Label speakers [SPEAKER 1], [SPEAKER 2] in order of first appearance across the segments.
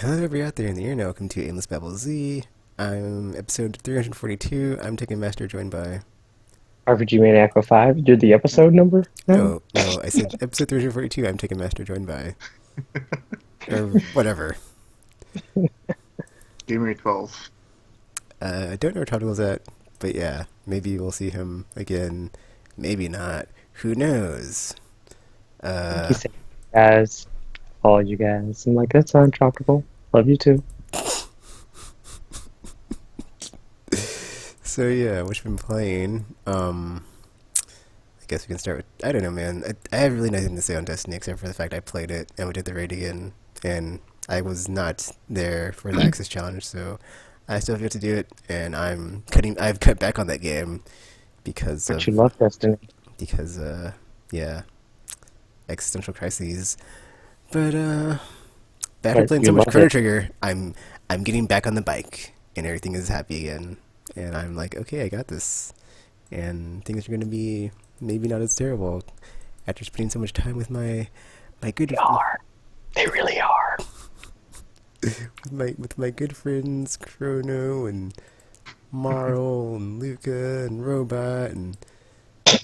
[SPEAKER 1] Hello, everybody out there in the air. Now, welcome to Aimless Babble Z. I'm episode 342. I'm taking Master, joined by.
[SPEAKER 2] RPG Maniac 05, you're the episode number now?
[SPEAKER 1] No, no, I said episode 342. I'm taking Master, joined by. Or whatever.
[SPEAKER 3] Give me 12.
[SPEAKER 1] I don't know where Todd was at, but yeah, maybe we'll see him again. Maybe not. Who knows?
[SPEAKER 2] He said, guys, all you guys. I'm like, that's untropical. Love you too.
[SPEAKER 1] So yeah, what you've been playing? I guess we can start with. I don't know, man. I have really nothing to say on Destiny except for the fact I played it and we did the raid again, and I was not there for the Access Challenge, so I still have yet to do it, and I've cut back on that game because
[SPEAKER 2] But
[SPEAKER 1] of
[SPEAKER 2] you love Destiny.
[SPEAKER 1] because yeah, existential crises. But after
[SPEAKER 2] But
[SPEAKER 1] playing
[SPEAKER 2] you
[SPEAKER 1] so much
[SPEAKER 2] love
[SPEAKER 1] Chrono
[SPEAKER 2] it.
[SPEAKER 1] Trigger, I'm getting back on the bike, and everything is happy again, and I'm like, okay, I got this, and things are gonna be maybe not as terrible after spending so much time with my good
[SPEAKER 2] They are. They really are.
[SPEAKER 1] with my good friends Chrono and Marl and Luca and Robot and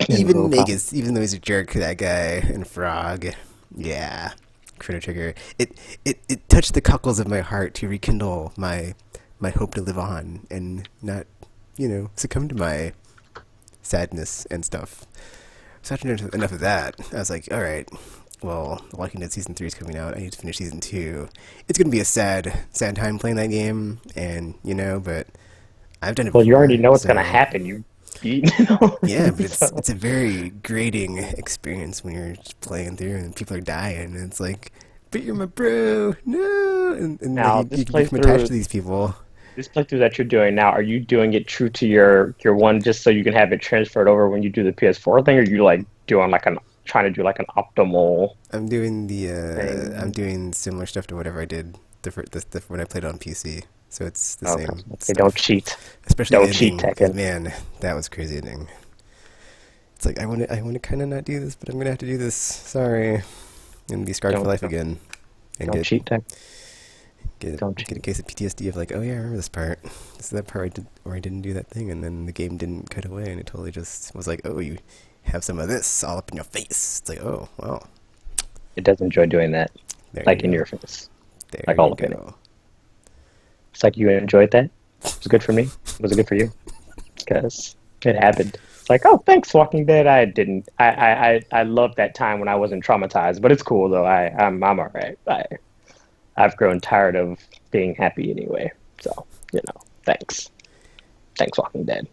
[SPEAKER 2] And
[SPEAKER 1] even
[SPEAKER 2] robot.
[SPEAKER 1] Magus, even though he's a jerk, that guy, and Frog. Yeah, Chrono Trigger. It touched the cockles of my heart to rekindle my hope to live on and not, succumb to my sadness and stuff. So after enough of that, I was like, all right, well, Walking Dead Season 3 is coming out. I need to finish Season 2. It's going to be a sad time playing that game, and, but I've done it
[SPEAKER 2] Well, you already
[SPEAKER 1] before,
[SPEAKER 2] know what's going to
[SPEAKER 1] so...
[SPEAKER 2] happen. You beat it
[SPEAKER 1] Yeah, but
[SPEAKER 2] already.
[SPEAKER 1] it's
[SPEAKER 2] So.
[SPEAKER 1] it's a very grating experience when you're just playing through and people are dying, and it's like, but you're my bro, no, and like
[SPEAKER 2] Now,
[SPEAKER 1] you can become attached to these people.
[SPEAKER 2] this playthrough that you're doing now, are you doing it true to your one just so you can have it transferred over when you do the PS4 thing, or are you like doing like an trying to do like an optimal
[SPEAKER 1] I'm
[SPEAKER 2] thing?
[SPEAKER 1] doing similar stuff to whatever I did the when I played on PC. So it's the
[SPEAKER 2] Okay.
[SPEAKER 1] same
[SPEAKER 2] Okay, don't
[SPEAKER 1] stuff,
[SPEAKER 2] cheat.
[SPEAKER 1] especially the
[SPEAKER 2] Don't cheat,
[SPEAKER 1] ending. Because
[SPEAKER 2] Tekken.
[SPEAKER 1] man, that was crazy ending. It's like I want to kind of not do this, but I'm gonna have to do this. Sorry, I'm gonna be scarred for
[SPEAKER 2] Don't
[SPEAKER 1] life again, and
[SPEAKER 2] don't cheat, Tekken. Don't
[SPEAKER 1] get a
[SPEAKER 2] cheat.
[SPEAKER 1] case of PTSD of like, oh yeah, I remember this part. This is that part where I didn't do that thing, and then the game didn't cut away, and it totally just was like, oh, you have some of this all up in your face. It's like, oh well,
[SPEAKER 2] It does enjoy doing that,
[SPEAKER 1] there you
[SPEAKER 2] like in
[SPEAKER 1] go,
[SPEAKER 2] your face,
[SPEAKER 1] there
[SPEAKER 2] like
[SPEAKER 1] you
[SPEAKER 2] all of it.
[SPEAKER 1] go.
[SPEAKER 2] It's like you enjoyed that. It was good for me. Was it good for you? Because it happened. It's like, oh, thanks, Walking Dead. I didn't. I love that time when I wasn't traumatized, but it's cool though. I'm all right. I've grown tired of being happy anyway. So thanks, thanks, Walking Dead.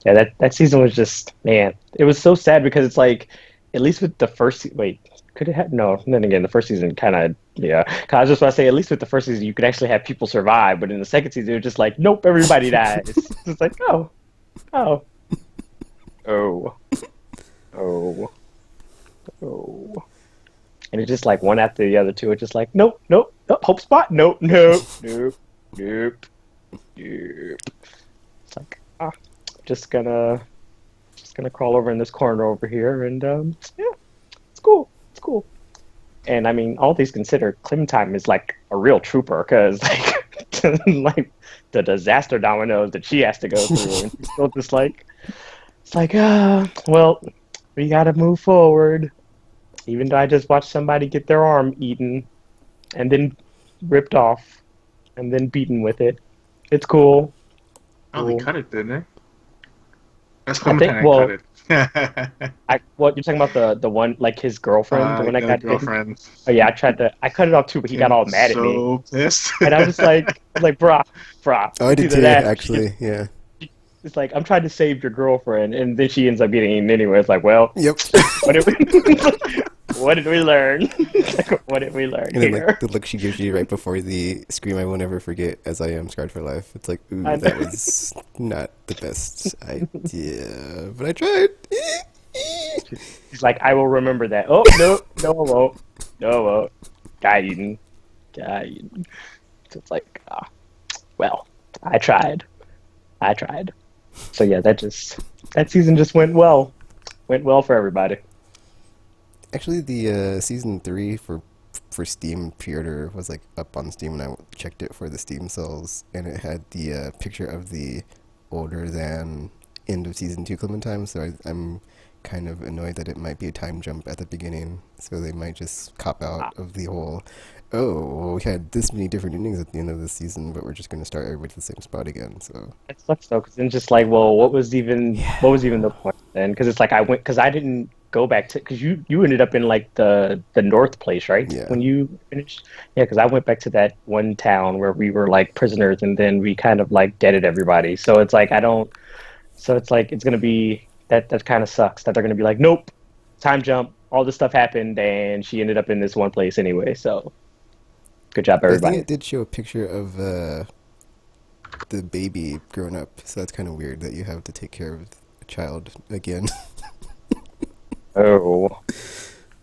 [SPEAKER 2] Yeah, that season was just, man, it was so sad because it's like, at least with the first wait, could it have no? Then again, the first season kind of, yeah. 'Cause I was just about to say, at least with the first season, you could actually have people survive, but in the second season, it was just like, nope, everybody dies. It's just like, oh, oh, oh, oh, oh, and it's just like one after the other too. It's just like, nope, nope, nope, hope spot, nope, nope, nope, nope, nope. It's like, just gonna crawl over in this corner over here, and yeah, it's cool. It's cool. And I mean, all these considered, Clementine is like a real trooper because like, like the disaster dominoes that she has to go through, and she's still just like, it's like, well, we gotta move forward. Even though I just watched somebody get their arm eaten and then ripped off and then beaten with it. It's cool.
[SPEAKER 3] Oh, they
[SPEAKER 2] Cool.
[SPEAKER 3] cut it, didn't they? That's
[SPEAKER 2] I think.
[SPEAKER 3] Clementine that cut
[SPEAKER 2] Well,
[SPEAKER 3] it.
[SPEAKER 2] what you're talking about the one like his girlfriend, the one that
[SPEAKER 3] The
[SPEAKER 2] got bitten.
[SPEAKER 3] girlfriend
[SPEAKER 2] Oh yeah, I cut it off too, but he got
[SPEAKER 3] came
[SPEAKER 2] all mad at me,
[SPEAKER 3] so pissed.
[SPEAKER 2] and I was like, brah,
[SPEAKER 1] Oh, I
[SPEAKER 2] it's
[SPEAKER 1] did
[SPEAKER 2] either
[SPEAKER 1] too,
[SPEAKER 2] that.
[SPEAKER 1] actually. Yeah.
[SPEAKER 2] It's like I'm trying to save your girlfriend, and then she ends up getting eaten anyway. It's like, well,
[SPEAKER 1] Yep.
[SPEAKER 2] what did we, what did we learn? Like, what did we learn
[SPEAKER 1] And then like
[SPEAKER 2] here?
[SPEAKER 1] the look she gives you right before the scream, I will never forget, as I am scarred for life. It's like, ooh,
[SPEAKER 2] I
[SPEAKER 1] that
[SPEAKER 2] know.
[SPEAKER 1] was not the best idea, but I tried.
[SPEAKER 2] She's like, I will remember that. Oh no, no, I won't. No, I won't. Got eaten. Got eaten. So it's like, well, I tried. I tried. So yeah, that season just went well for everybody.
[SPEAKER 1] Actually, the season 3 for for Steam pre-order was like up on Steam, and I checked it for the Steam sales, and it had the picture of the older than end of season 2 Clementine. So I'm kind of annoyed that it might be a time jump at the beginning, so they might just cop out of the whole, oh, well, we had this many different endings at the end of the season, but we're just going to start everybody at the same spot again. So
[SPEAKER 2] It sucks though, because then just like, well, what was even the point then? Because it's like because I didn't go back to because you ended up in like the North place, right?
[SPEAKER 1] Yeah.
[SPEAKER 2] When you finished, yeah, because I went back to that one town where we were like prisoners, and then we kind of like deaded everybody. So it's like I don't. So it's like it's gonna be that kind of sucks that they're gonna be like, nope, time jump. All this stuff happened, and she ended up in this one place anyway. So good job,
[SPEAKER 1] I think
[SPEAKER 2] everybody.
[SPEAKER 1] it did show a picture of the baby grown up, so that's kind of weird that you have to take care of a child again.
[SPEAKER 2] Oh.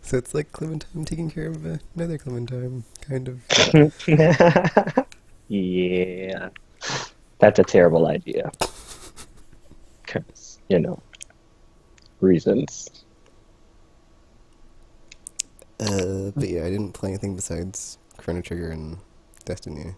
[SPEAKER 1] So it's like Clementine taking care of another Clementine, kind of.
[SPEAKER 2] Yeah, that's a terrible idea. Because, reasons.
[SPEAKER 1] But yeah, I didn't play anything besides Chrono Trigger and Destiny.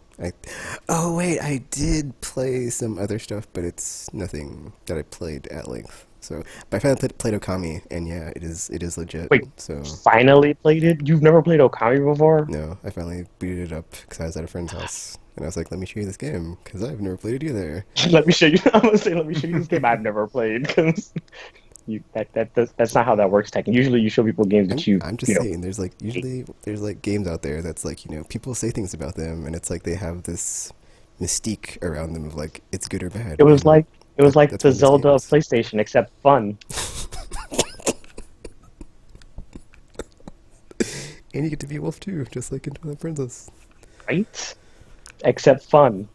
[SPEAKER 1] Oh wait, I did play some other stuff, but it's nothing that I played at length. So, but I finally played Okami, and yeah, it is legit.
[SPEAKER 2] Wait,
[SPEAKER 1] So
[SPEAKER 2] finally played it? You've never played Okami before?
[SPEAKER 1] no, I finally booted it up because I was at a friend's house, and I was like, "Let me show you this game," because I've never played it either.
[SPEAKER 2] Let me show you. I'm gonna say, let me show you this game I've never played because that's not how that works. Tech. Usually, you show people games that
[SPEAKER 1] I'm just saying, there's like usually there's like games out there that's like people say things about them, and it's like they have this mystique around them of like it's good or bad.
[SPEAKER 2] It was
[SPEAKER 1] and
[SPEAKER 2] like
[SPEAKER 1] that's
[SPEAKER 2] the
[SPEAKER 1] one of those
[SPEAKER 2] Zelda of
[SPEAKER 1] games.
[SPEAKER 2] PlayStation, except fun.
[SPEAKER 1] And you get to be a wolf too, just like in Twilight Princess.
[SPEAKER 2] Right? Except fun.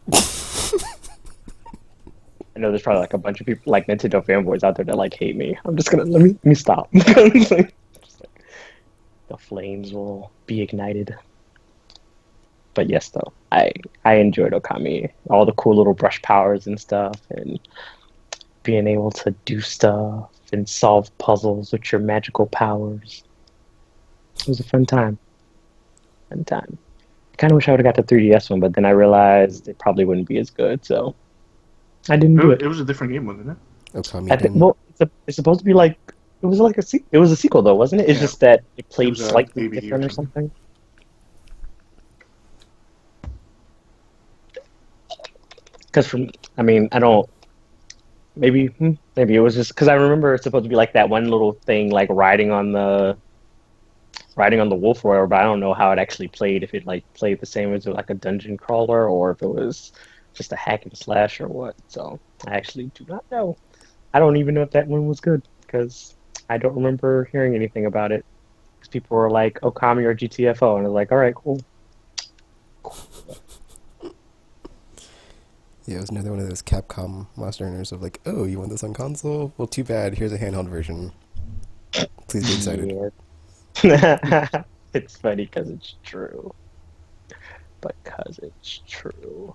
[SPEAKER 2] I know there's probably like a bunch of people like Nintendo fanboys out there that like hate me. I'm just gonna let me stop. Just like, the flames will be ignited. But yes, though I enjoyed Okami. All the cool little brush powers and stuff, and being able to do stuff and solve puzzles with your magical powers. It was a fun time. Fun time. I kind of wish I would have got the 3DS one, but then I realized it probably wouldn't be as good, so I didn't do it.
[SPEAKER 3] It was a different game, wasn't it?
[SPEAKER 1] Okami
[SPEAKER 2] I think
[SPEAKER 1] Den.
[SPEAKER 2] well, it's supposed to be like it was like it was a sequel though, wasn't it? It's
[SPEAKER 3] Yeah.
[SPEAKER 2] just that it
[SPEAKER 3] It
[SPEAKER 2] played
[SPEAKER 3] was a
[SPEAKER 2] slightly
[SPEAKER 3] ABD or
[SPEAKER 2] different or
[SPEAKER 3] something.
[SPEAKER 2] something. Because I mean, I don't. Maybe it was just because I remember it's supposed to be like that one little thing, like riding on the wolf royal, but I don't know how it actually played. If it like played the same as like a dungeon crawler, or if it was just a hack and slash or what. So I actually do not know. I don't even know if that one was good because I don't remember hearing anything about it. Because people were like Okami or GTFO, and I was like, all right, cool.
[SPEAKER 1] Yeah, it was another one of those Capcom Monster Hunters of like, oh, you want this on console? Well, too bad. Here's a handheld version. Please be excited.
[SPEAKER 2] Yeah. It's funny because it's true. Because it's true.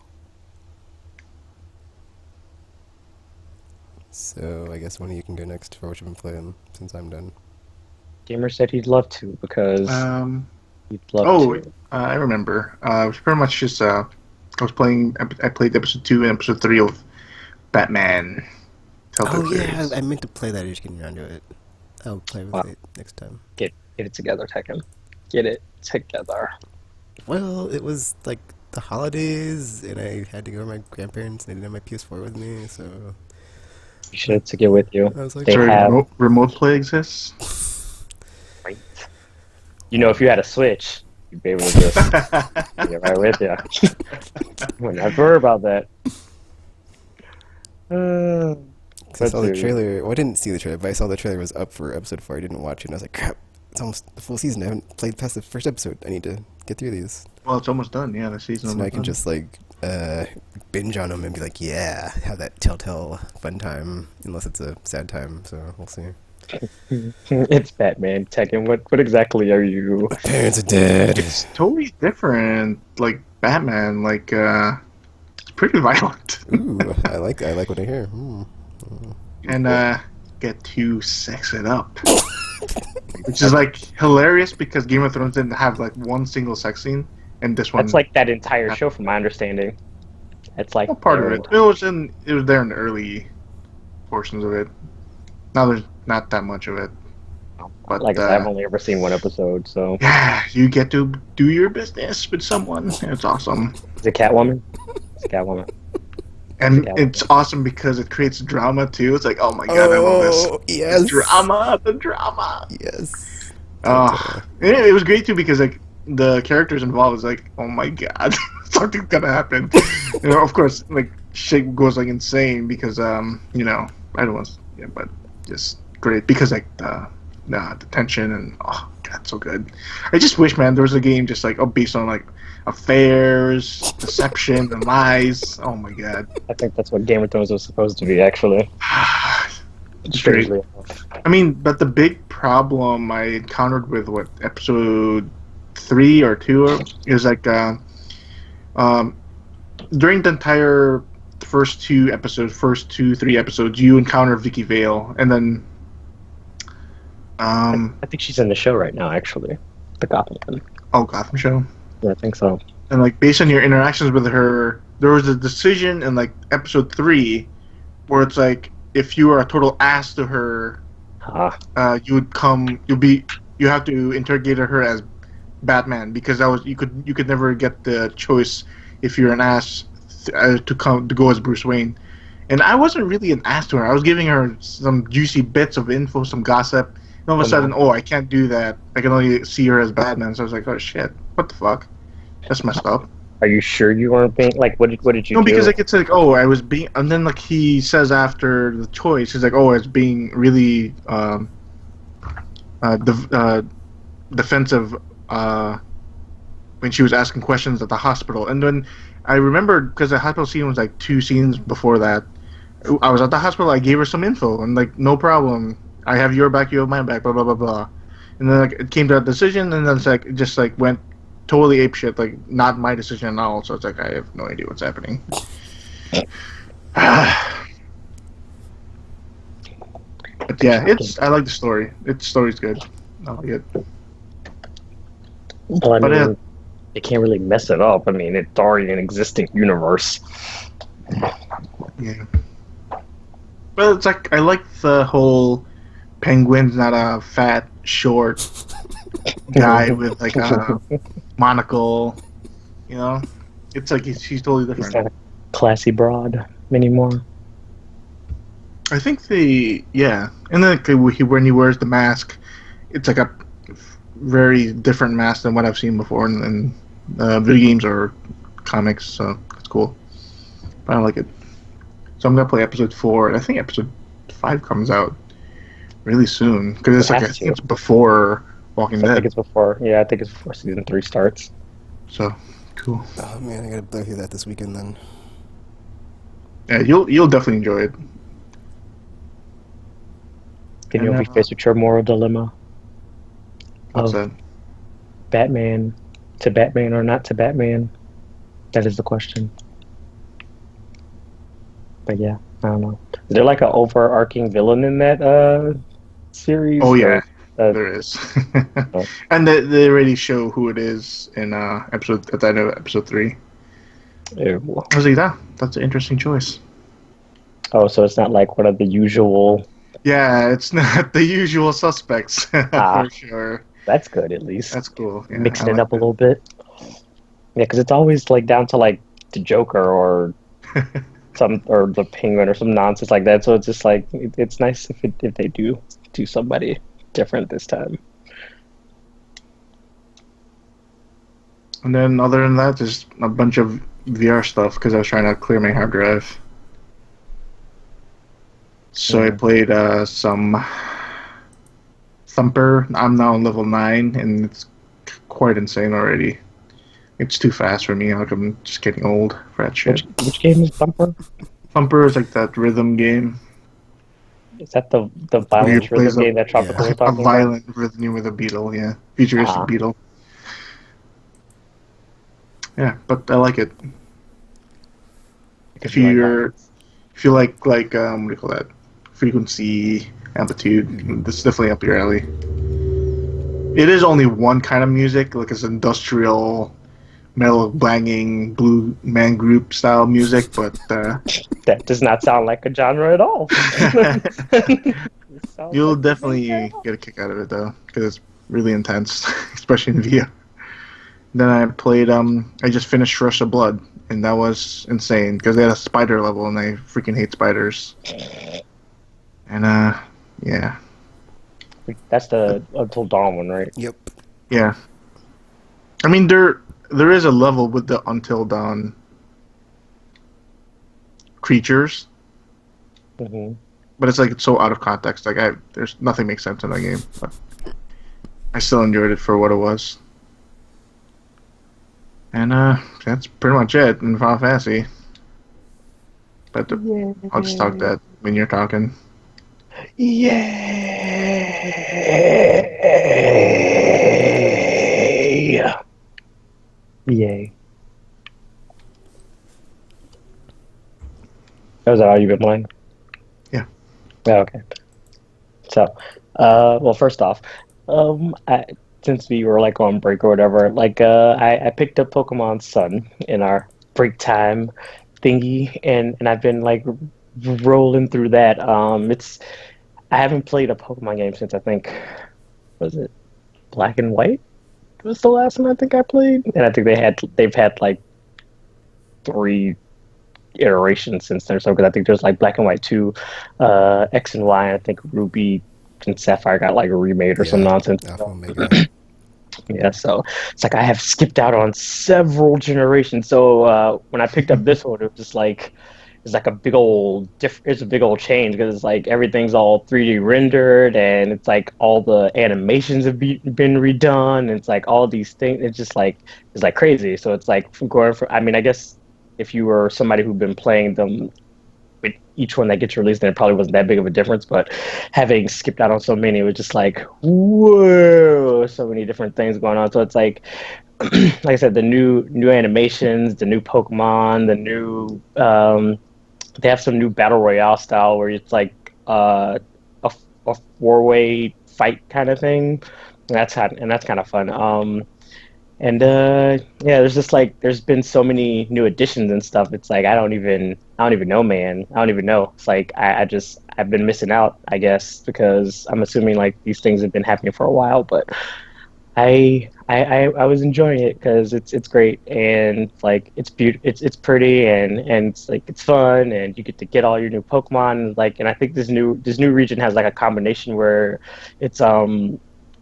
[SPEAKER 1] So I guess one of you can go next for what you've been playing since I'm done.
[SPEAKER 2] Gamer said he'd love to because he'd love
[SPEAKER 3] Oh,
[SPEAKER 2] to.
[SPEAKER 3] I remember. It was pretty much just I was playing. I played episode 2 and episode 3 of Batman. Telltale
[SPEAKER 1] Oh yeah,
[SPEAKER 3] series.
[SPEAKER 1] I meant to play that. I just getting around to it. I'll play with
[SPEAKER 2] Wow.
[SPEAKER 1] it next time.
[SPEAKER 2] Get it together, Tekken. Get it together.
[SPEAKER 1] Well, it was like the holidays, and I had to go to my grandparents, and I didn't have my PS4 with me, so
[SPEAKER 2] You should take it with you.
[SPEAKER 1] I was like,
[SPEAKER 2] They
[SPEAKER 3] Sorry,
[SPEAKER 2] have-
[SPEAKER 3] remote play exists.
[SPEAKER 2] Right. If you had a Switch, you'd be able to just get right with you. We're not sure about that.
[SPEAKER 1] 'cause I saw the
[SPEAKER 2] Dude.
[SPEAKER 1] trailer. Well, I didn't see the trailer, but I saw the trailer was up for episode 4. I didn't watch it, and I was like, crap, it's almost the full season. I haven't played past the first episode. I need to get through these.
[SPEAKER 3] Well, it's almost done. Yeah, the season.
[SPEAKER 1] So now I
[SPEAKER 3] almost
[SPEAKER 1] can
[SPEAKER 3] done.
[SPEAKER 1] just like binge on them and be like, yeah, have that Telltale fun time. Unless it's a sad time, so we'll see.
[SPEAKER 2] It's Batman, Tekken. What exactly are you?
[SPEAKER 1] My parents are dead.
[SPEAKER 3] It's totally different. Like Batman, like it's pretty violent.
[SPEAKER 1] Ooh, I like what I hear.
[SPEAKER 3] And get to sex it up. which is like hilarious because Game of Thrones didn't have like one single sex scene, and this one.
[SPEAKER 2] That's like that entire show, from my understanding. It's like
[SPEAKER 3] Well, part of it. It was there in the early portions of it. Now there's not that much of it. But
[SPEAKER 2] like I said, I've only ever seen one episode, so.
[SPEAKER 3] Yeah, you get to do your business with someone. It's awesome.
[SPEAKER 2] Is it Catwoman? It's Catwoman.
[SPEAKER 3] And it's awesome because it creates drama too. It's like, oh my god, I love this.
[SPEAKER 1] Yes.
[SPEAKER 3] The drama.
[SPEAKER 1] Yes.
[SPEAKER 3] It was great too because like the characters involved is like, oh my god, something's gonna happen. Of course, like shit goes like insane because I don't want to, but just great because like the tension and oh god, so good. I just wish, man, there was a game just like based on like affairs, deception, and lies. Oh my god.
[SPEAKER 2] I think that's what Game of Thrones was supposed to be, actually. Strangely enough.
[SPEAKER 3] I mean, but the big problem I encountered with episode 3 or 2 is like during the entire first 3 episodes, you encounter Vicky Vale, and then
[SPEAKER 2] I think she's in the show right now, actually. The Gotham one.
[SPEAKER 3] Oh, Gotham show.
[SPEAKER 2] Yeah, I think so.
[SPEAKER 3] And like based on your interactions with her, there was a decision in like episode 3 where it's like if you are a total ass to her, you have to interrogate her as Batman because you could never get the choice if you're an ass to go as Bruce Wayne. And I wasn't really an ass to her. I was giving her some juicy bits of info, some gossip. And all of a sudden, I can't do that. I can only see her as Batman. So I was like, oh shit, what the fuck? That's messed up.
[SPEAKER 2] Are you sure you weren't being like? What did you do?
[SPEAKER 3] No, because like it's like I was being, and then like he says after the choice, he's like, I was being really defensive when she was asking questions at the hospital. And then I remember because the hospital scene was like 2 scenes before that. I was at the hospital. I gave her some info, and like no problem. I have your back, you have my back, blah blah blah blah. And then like it came to that decision, and then it's like it just like went totally apeshit, like not my decision at all. So it's like I have no idea what's happening. But yeah, I like the story. Its story's good. I like it.
[SPEAKER 2] Well, I mean, they can't really mess it up. I mean, it's already an existing universe.
[SPEAKER 3] Yeah. Well, it's like I like the whole Penguin's not a fat, short guy with like a monocle. You know, it's like he's totally different.
[SPEAKER 2] He's not a classy broad anymore.
[SPEAKER 3] I think and then when he wears the mask, it's like a very different mask than what I've seen before in video games or comics. So it's cool. I like it. So I'm gonna play episode 4, and I think episode 5 comes out really soon because it's like I think it's before Walking Dead.
[SPEAKER 2] I think it's before. Yeah, I think it's before season 3 starts.
[SPEAKER 3] So cool.
[SPEAKER 1] Oh man, I gotta play through that this weekend then.
[SPEAKER 3] Yeah, you'll definitely enjoy it.
[SPEAKER 2] Can you be faced with your moral dilemma?
[SPEAKER 3] What's that?
[SPEAKER 2] Batman to Batman or not to Batman? That is the question. But yeah, I don't know. Is there like an overarching villain in that series?
[SPEAKER 3] Oh yeah, there is. And they already show who it is in at the end of episode 3. I was like, that's an interesting choice.
[SPEAKER 2] Oh, so it's not like one of the usual.
[SPEAKER 3] Yeah, it's not the usual suspects for sure.
[SPEAKER 2] That's good, at least.
[SPEAKER 3] That's cool. Yeah,
[SPEAKER 2] mixing it up a little bit. Yeah, because it's always like down to like the Joker or or the Penguin or some nonsense like that. So it's just like it's nice if they do somebody different this time.
[SPEAKER 3] And then other than that, just a bunch of VR stuff because I was trying to clear my hard drive. So I played some Thumper. I'm now on level 9, and it's quite insane already. It's too fast for me. Like I'm just getting old for that shit.
[SPEAKER 2] Which game is Thumper?
[SPEAKER 3] Thumper is like that rhythm game.
[SPEAKER 2] Is that the violent rhythm game that Tropical was talking
[SPEAKER 3] about? A violent rhythm game with a beetle, yeah. Futuristic beetle. Yeah, but I like it. If you like what do you call that? Frequency, amplitude, this is definitely up your alley. It is only one kind of music, like it's industrial metal banging blue man group style music, but
[SPEAKER 2] That does not sound like a genre at all. It sounds
[SPEAKER 3] you'll
[SPEAKER 2] like a vampire.
[SPEAKER 3] definitely get a kick out of it though, because it's really intense, especially in VR. Then I played I just finished Rush of Blood, and that was insane because they had a spider level, and I freaking hate spiders. And yeah,
[SPEAKER 2] That's the Until Dawn one, right?
[SPEAKER 1] Yep.
[SPEAKER 3] yeah. I mean, there is a level with the Until Dawn creatures,
[SPEAKER 2] Hmm.
[SPEAKER 3] but it's so out of context. Like there's nothing makes sense in that game. But I still enjoyed it for what it was. And that's pretty much it in Final Fantasy. But I'll just talk that when you're talking.
[SPEAKER 2] Yay! Yay! That was all you've been playing?
[SPEAKER 3] Yeah.
[SPEAKER 2] Oh, okay. So, well, first off, since we were like on break or whatever, like I picked up Pokemon Sun in our break time thingy, and I've been like rolling through that. I haven't played a Pokemon game since I think was it Black and White was the last one I think I played, and I think they've had like three iterations since then. So because I think there's like Black and White 2, X and Y, and I think Ruby and Sapphire got like a remade or some
[SPEAKER 1] Yeah.
[SPEAKER 2] nonsense.
[SPEAKER 1] Alpha Omega.
[SPEAKER 2] Yeah, so it's like I have skipped out on several generations. So when I picked up this one, it was just like it's like a big old it's a big old change because it's like everything's all 3D rendered and it's like all the animations have been redone. And it's like all these things. It's like crazy. So it's like from going from. I mean, I guess if you were somebody who'd been playing them with each one that gets released, then it probably wasn't that big of a difference. But having skipped out on so many, it was just like, whoa, so many different things going on. So it's like I said, the new animations, the new Pokemon, the new they have some new battle royale style where it's like a, a four-way fight kind of thing. And that's kind of fun. And yeah, there's just like there's been so many new additions and stuff. It's like I don't even know, man. I don't even know. It's like I've been missing out, I guess, because I'm assuming like these things have been happening for a while. But I was enjoying it because it's great and like it's pretty and it's like it's fun and you get to get all your new Pokemon like and I think this new region has like a combination where it's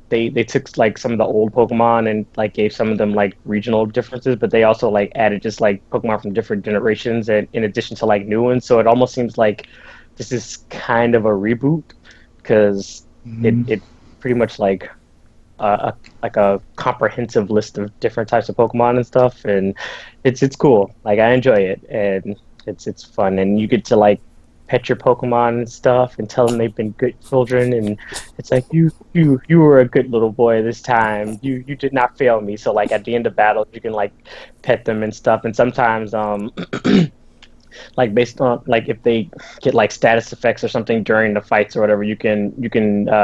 [SPEAKER 2] they took like some of the old Pokemon and like gave some of them like regional differences, but they also like added just like Pokemon from different generations and in addition to like new ones. So it almost seems like this is kind of a reboot because
[SPEAKER 3] Mm-hmm.
[SPEAKER 2] it pretty much like a comprehensive list of different types of Pokemon and stuff, and it's cool. Like I enjoy it, and it's fun, and you get to like pet your Pokemon and stuff, and tell them they've been good children, and it's like you were a good little boy this time. You did not fail me. So like at the end of battle, you can like pet them and stuff, and sometimes like based on like if they get like status effects or something during the fights or whatever you can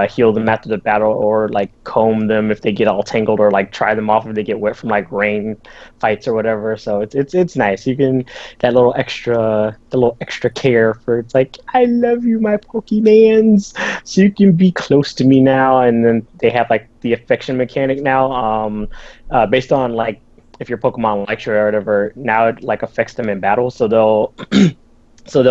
[SPEAKER 2] heal them after the battle or like comb them if they get all tangled or like try them off if they get wet from like rain fights or whatever. So it's nice, you can the little extra care for it's like I love you my Pokemans, so you can be close to me now. And then they have like the affection mechanic now, based on like if your Pokemon likes you or whatever, now it like affects them in battle. So they'll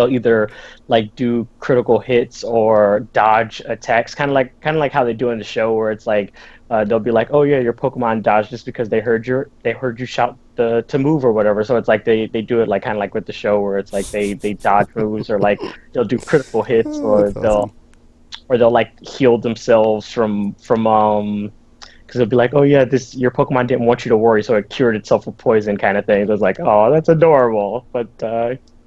[SPEAKER 2] either like do critical hits or dodge attacks, kind of like how they do in the show, where it's like they'll be like, oh yeah, your Pokemon dodged just because they heard you shout to move or whatever. So it's like they do it like kind of like with the show, where it's like they dodge moves or like they'll do critical hits
[SPEAKER 1] Oh, that's awesome.
[SPEAKER 2] or they'll like heal themselves from because it'll be like, oh yeah, this your Pokemon didn't want you to worry, so it cured itself of poison, kind of thing. So it's like, oh, that's adorable, but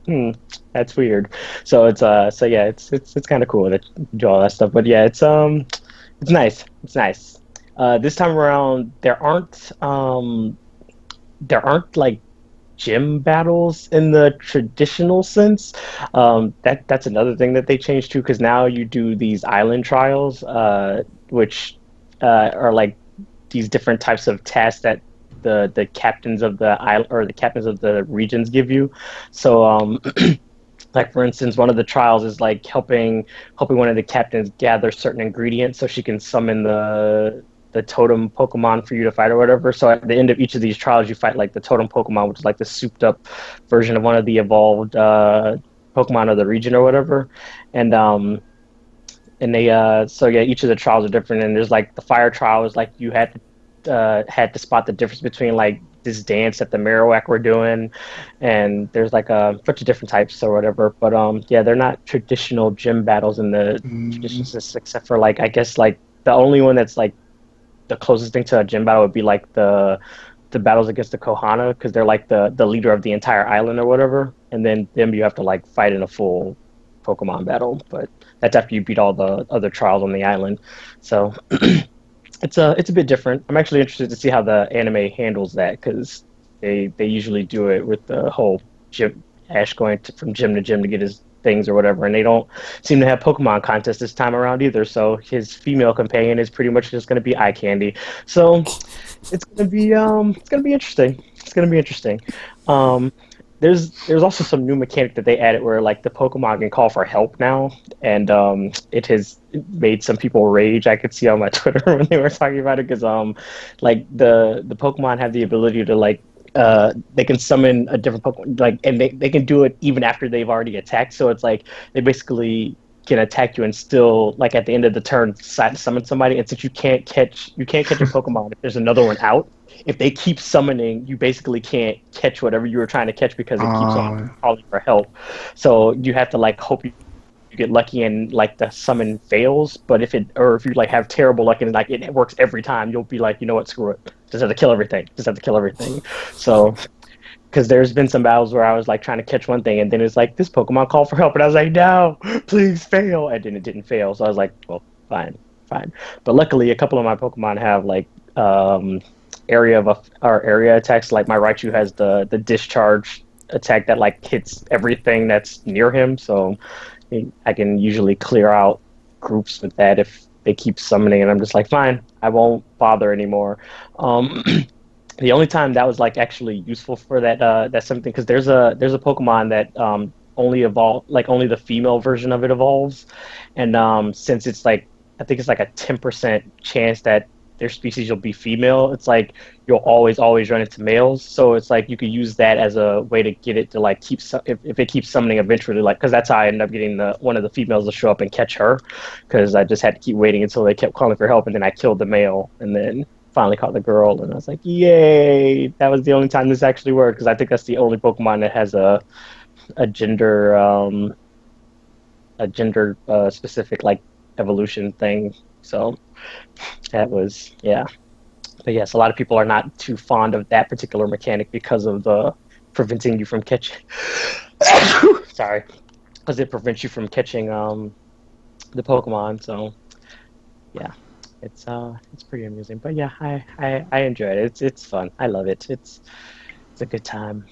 [SPEAKER 2] hmm, that's weird. So so yeah, it's kind of cool to do all that stuff. But yeah, it's nice. It's nice. This time around, there aren't like gym battles in the traditional sense. That's another thing that they changed too, because now you do these island trials, which are like these different types of tasks that the captains of the island or the captains of the regions give you. So like for instance, one of the trials is like helping one of the captains gather certain ingredients so she can summon the totem Pokemon for you to fight or whatever. So at the end of each of these trials, you fight like the totem Pokemon, which is like the souped up version of one of the evolved Pokemon of the region or whatever. And and they so yeah, each of the trials are different. And there's like the fire trial is like you had to spot the difference between like this dance that the Marowak were doing, and there's like a bunch of different types or whatever. But yeah, they're not traditional gym battles in the
[SPEAKER 3] Mm.
[SPEAKER 2] traditions, except for like I guess like the only one that's like the closest thing to a gym battle would be like the battles against the Kohana because they're like the leader of the entire island or whatever, and then them you have to like fight in a full Pokemon battle. But that's after you beat all the other trials on the island. So it's a bit different. I'm actually interested to see how the anime handles that because they usually do it with the whole gym Ash going from gym to gym to get his things or whatever, and they don't seem to have Pokemon contests this time around either. So his female companion is pretty much just going to be eye candy. So it's gonna be interesting. It's gonna be interesting. Um, there's also some new mechanic that they added where like the Pokemon can call for help now, and it has made some people rage. I could see on my Twitter when they were talking about it because like the Pokemon have the ability to like they can summon a different Pokemon like and they can do it even after they've already attacked. So it's like they basically can attack you and still like at the end of the turn decide to summon somebody. And since you can't catch a Pokemon if there's another one out. If they keep summoning, you basically can't catch whatever you were trying to catch because it keeps on
[SPEAKER 3] Uh,
[SPEAKER 2] calling for help. So you have to like hope you get lucky and like the summon fails. But if you like have terrible luck and like it works every time, you'll be like, you know what, screw it, just have to kill everything, just have to kill everything. So because there's been some battles where I was like trying to catch one thing and then it's like this Pokemon called for help and I was like, no, please fail, and then it didn't fail. So I was like, well, fine, fine. But luckily, a couple of my Pokemon have like area attacks. Like my Raichu has the discharge attack that like hits everything that's near him. So I can usually clear out groups with that if they keep summoning, and I'm just like, fine, I won't bother anymore. Um, the only time that was like actually useful for that's something because there's a Pokemon that only evolve like only the female version of it evolves, and since it's like I think it's like a 10% chance that their species will be female. It's like you'll always run into males. So it's like you could use that as a way to get it to like if it keeps summoning eventually, like because that's how I ended up getting the one of the females to show up and catch her because I just had to keep waiting until they kept calling for help, and then I killed the male, and then finally caught the girl, and I was like, yay! That was the only time this actually worked because I think that's the only Pokemon that has a gender specific like evolution thing. So that was yeah. But yes, a lot of people are not too fond of that particular mechanic because of the preventing you from catching. Sorry, because it prevents you from catching the Pokemon. So yeah, it's pretty amusing. But yeah, I enjoy it. It's fun. I love it. It's a good time.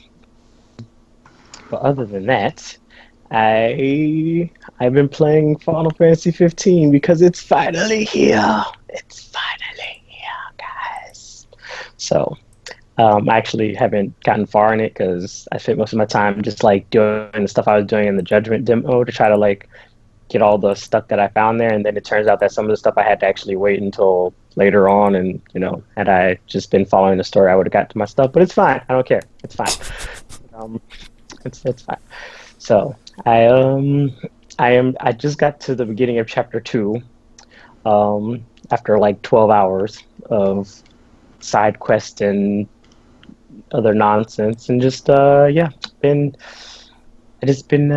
[SPEAKER 2] But other than that, I've been playing Final Fantasy 15 because it's finally here. It's finally here, guys. So I actually haven't gotten far in it because I spent most of my time just like doing the stuff I was doing in the Judgment demo to try to like get all the stuff that I found there. And then it turns out that some of the stuff I had to actually wait until later on. And had I just been following the story, I would have got to my stuff. But it's fine. I don't care. It's fine. Um, it's fine. So I just got to the beginning of chapter 2 after like 12 hours of side quest and other nonsense, and just yeah, been I just been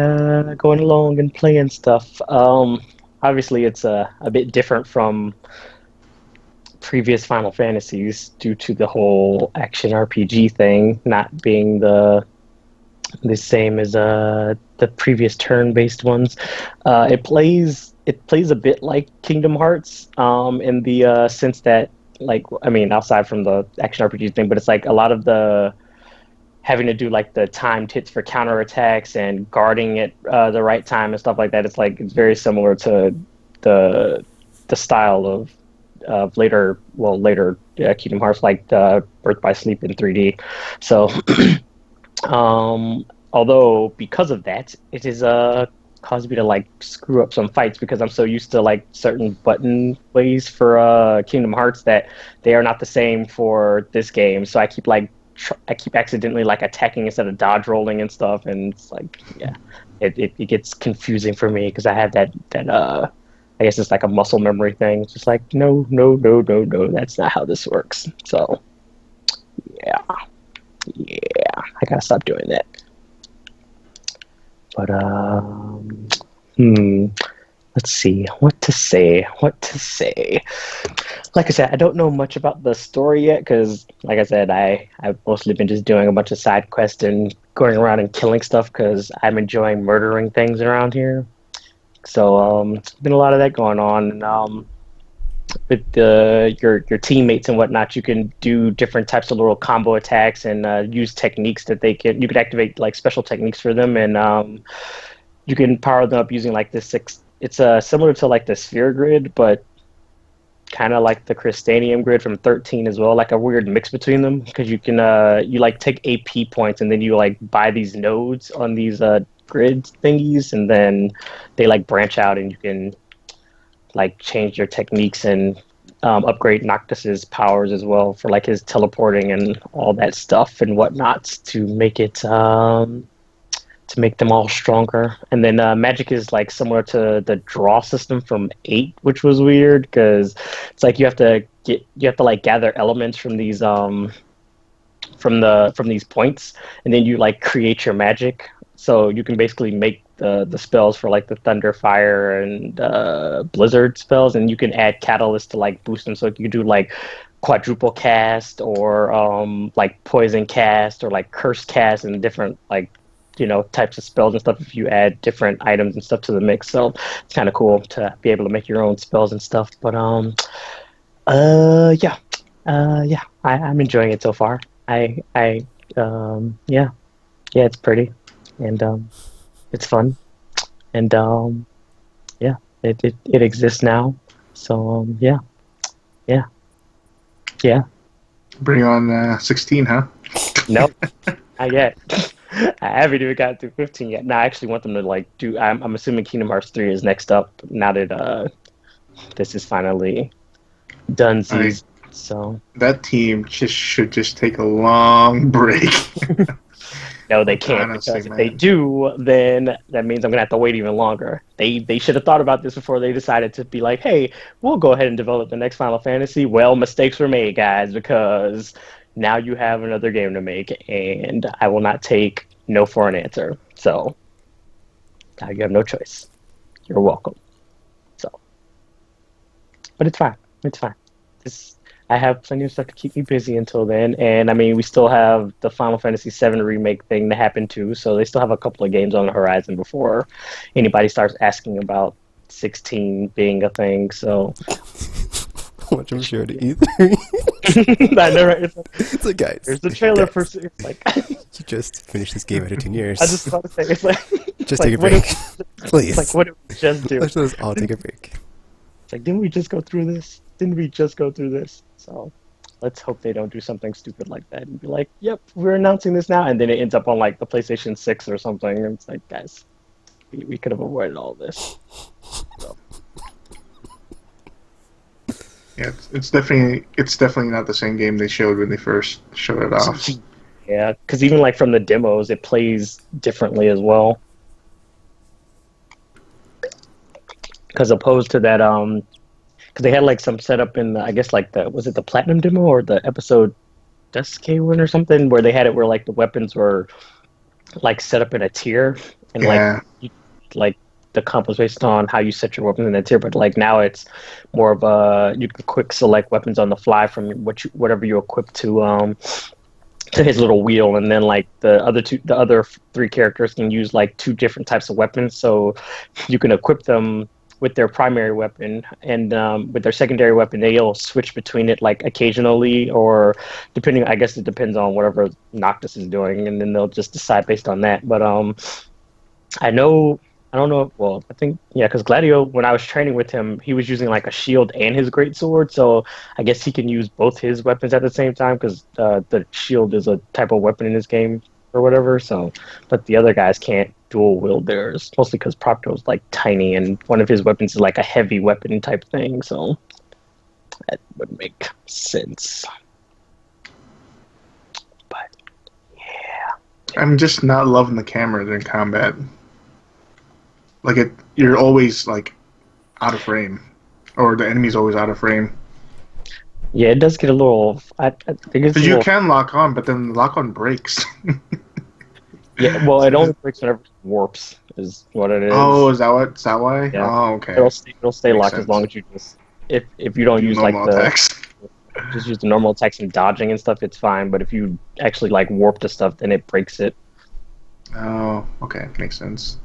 [SPEAKER 2] going along and playing stuff. Obviously it's a bit different from previous Final Fantasies due to the whole action RPG thing not being the same as the previous turn-based ones. It plays a bit like Kingdom Hearts in the sense that like I mean outside from the action RPG thing, but it's like a lot of the having to do like the timed hits for counterattacks and guarding at the right time and stuff like that. It's like it's very similar to the the style of later Kingdom Hearts, like Birth by Sleep in 3D. So, although because of that, it is caused me to like screw up some fights because I'm so used to like certain button ways for Kingdom Hearts that they are not the same for this game. So I keep like I keep accidentally like attacking instead of dodge rolling and stuff, and it's like yeah, it gets confusing for me because I have that I guess it's like a muscle memory thing. It's just like no, no, no, no, no, that's not how this works. So yeah, yeah, I gotta stop doing that. But let's see what to say. What to say? Like I said, I don't know much about the story yet because, like I said, I've mostly been just doing a bunch of side quests and going around and killing stuff because I'm enjoying murdering things around here. So been a lot of that going on. And, with your teammates and whatnot, you can do different types of little combo attacks and use techniques that you could activate like special techniques for them, and you can power them up using like this six. It's similar to like the sphere grid, but kind of like the Crystanium grid from 13 as well, like a weird mix between them because you can you like take AP points and then you like buy these nodes on these grid thingies, and then they like branch out and you can like change your techniques and upgrade Noctis's powers as well for like his teleporting and all that stuff and whatnot to make it to make them all stronger. And then magic is like similar to the draw system from 8, which was weird because it's like you have to like gather elements from these from these points, and then you like create your magic. So you can basically make the spells for like the thunder, fire, and blizzard spells, and you can add catalyst to like boost them. So you can do like quadruple cast or like poison cast or like curse cast and different like types of spells and stuff if you add different items and stuff to the mix. So it's kind of cool to be able to make your own spells and stuff. But yeah, yeah, I'm enjoying it so far. Yeah, it's pretty and it's fun and yeah, it exists now. So yeah, yeah, yeah.
[SPEAKER 3] Bring on 16, huh?
[SPEAKER 2] Nope, not yet. I haven't even got through 15 yet. No, I actually want them to like do. I'm assuming Kingdom Hearts 3 is next up now that this is finally done. So
[SPEAKER 3] that team should just take a long break.
[SPEAKER 2] No, they can't, because if they do, then that means I'm gonna have to wait even longer. They should have thought about this before they decided to be like, hey, we'll go ahead and develop the next Final Fantasy. Well, mistakes were made, guys, because now you have another game to make, and I will not take no for an answer. So now you have no choice. You're welcome. So, but it's fine. It's fine. I have plenty of stuff to keep me busy until then, and I mean, we still have the Final Fantasy VII remake thing to happen too, so they still have a couple of games on the horizon before anybody starts asking about 16 being a thing. So,
[SPEAKER 1] which I'm sure to E3.
[SPEAKER 2] I know, right?
[SPEAKER 1] It's like, guys,
[SPEAKER 2] there's the trailer
[SPEAKER 1] guys,
[SPEAKER 2] for like.
[SPEAKER 1] You just finished this game after 10 years.
[SPEAKER 2] I just about to say it's like
[SPEAKER 1] just take a break, please.
[SPEAKER 2] It's like, what did we just do?
[SPEAKER 1] Let's all take a break.
[SPEAKER 2] It's like, didn't we just go through this? So let's hope they don't do something stupid like that and be like, yep, we're announcing this now, and then it ends up on like the PlayStation 6 or something, and it's like, guys, we could have avoided all this. So.
[SPEAKER 3] Yeah, it's definitely not the same game they showed when they first showed it off.
[SPEAKER 2] Yeah, because even like from the demos, it plays differently as well. Because opposed to that, because they had like some setup in the, I guess like was it the Platinum demo or the episode Dusk one or something, where they had it where like the weapons were like set up in a tier, and like the comp was based on how you set your weapons in that tier. But like now it's more of a, you can quick select weapons on the fly from whatever you equip to his little wheel, and then like the other 3 characters can use like 2 different types of weapons, so you can equip them with their primary weapon, and with their secondary weapon, they'll switch between it like occasionally, or depending, I guess it depends on whatever Noctis is doing, and then they'll just decide based on that. But I don't don't know. Well, I think yeah, because Gladio, when I was training with him, he was using like a shield and his great sword. So I guess he can use both his weapons at the same time because the shield is a type of weapon in this game or whatever. So, but the other guys can't dual wield theirs, mostly because Procto's like tiny and one of his weapons is like a heavy weapon type thing. So that would make sense. But yeah,
[SPEAKER 3] I'm just not loving the camera during combat. Like you're always like out of frame, or the enemy's always out of frame.
[SPEAKER 2] yeah, it does get a little. I think it's a
[SPEAKER 3] Because you
[SPEAKER 2] little.
[SPEAKER 3] can lock on, but then the lock on breaks.
[SPEAKER 2] Yeah, well,
[SPEAKER 3] So
[SPEAKER 2] it only breaks whenever it warps, is what it
[SPEAKER 3] oh,
[SPEAKER 2] is.
[SPEAKER 3] is that what? Is that why?
[SPEAKER 2] Yeah,
[SPEAKER 3] Oh, okay.
[SPEAKER 2] it'll stay
[SPEAKER 3] Makes
[SPEAKER 2] locked as long
[SPEAKER 3] sense.
[SPEAKER 2] as you just if you don't
[SPEAKER 3] Do
[SPEAKER 2] use like
[SPEAKER 3] normal attacks.
[SPEAKER 2] just use the normal attacks and dodging and stuff, it's fine. But if you actually like warp the stuff, then it breaks it.
[SPEAKER 3] Oh, okay, makes sense.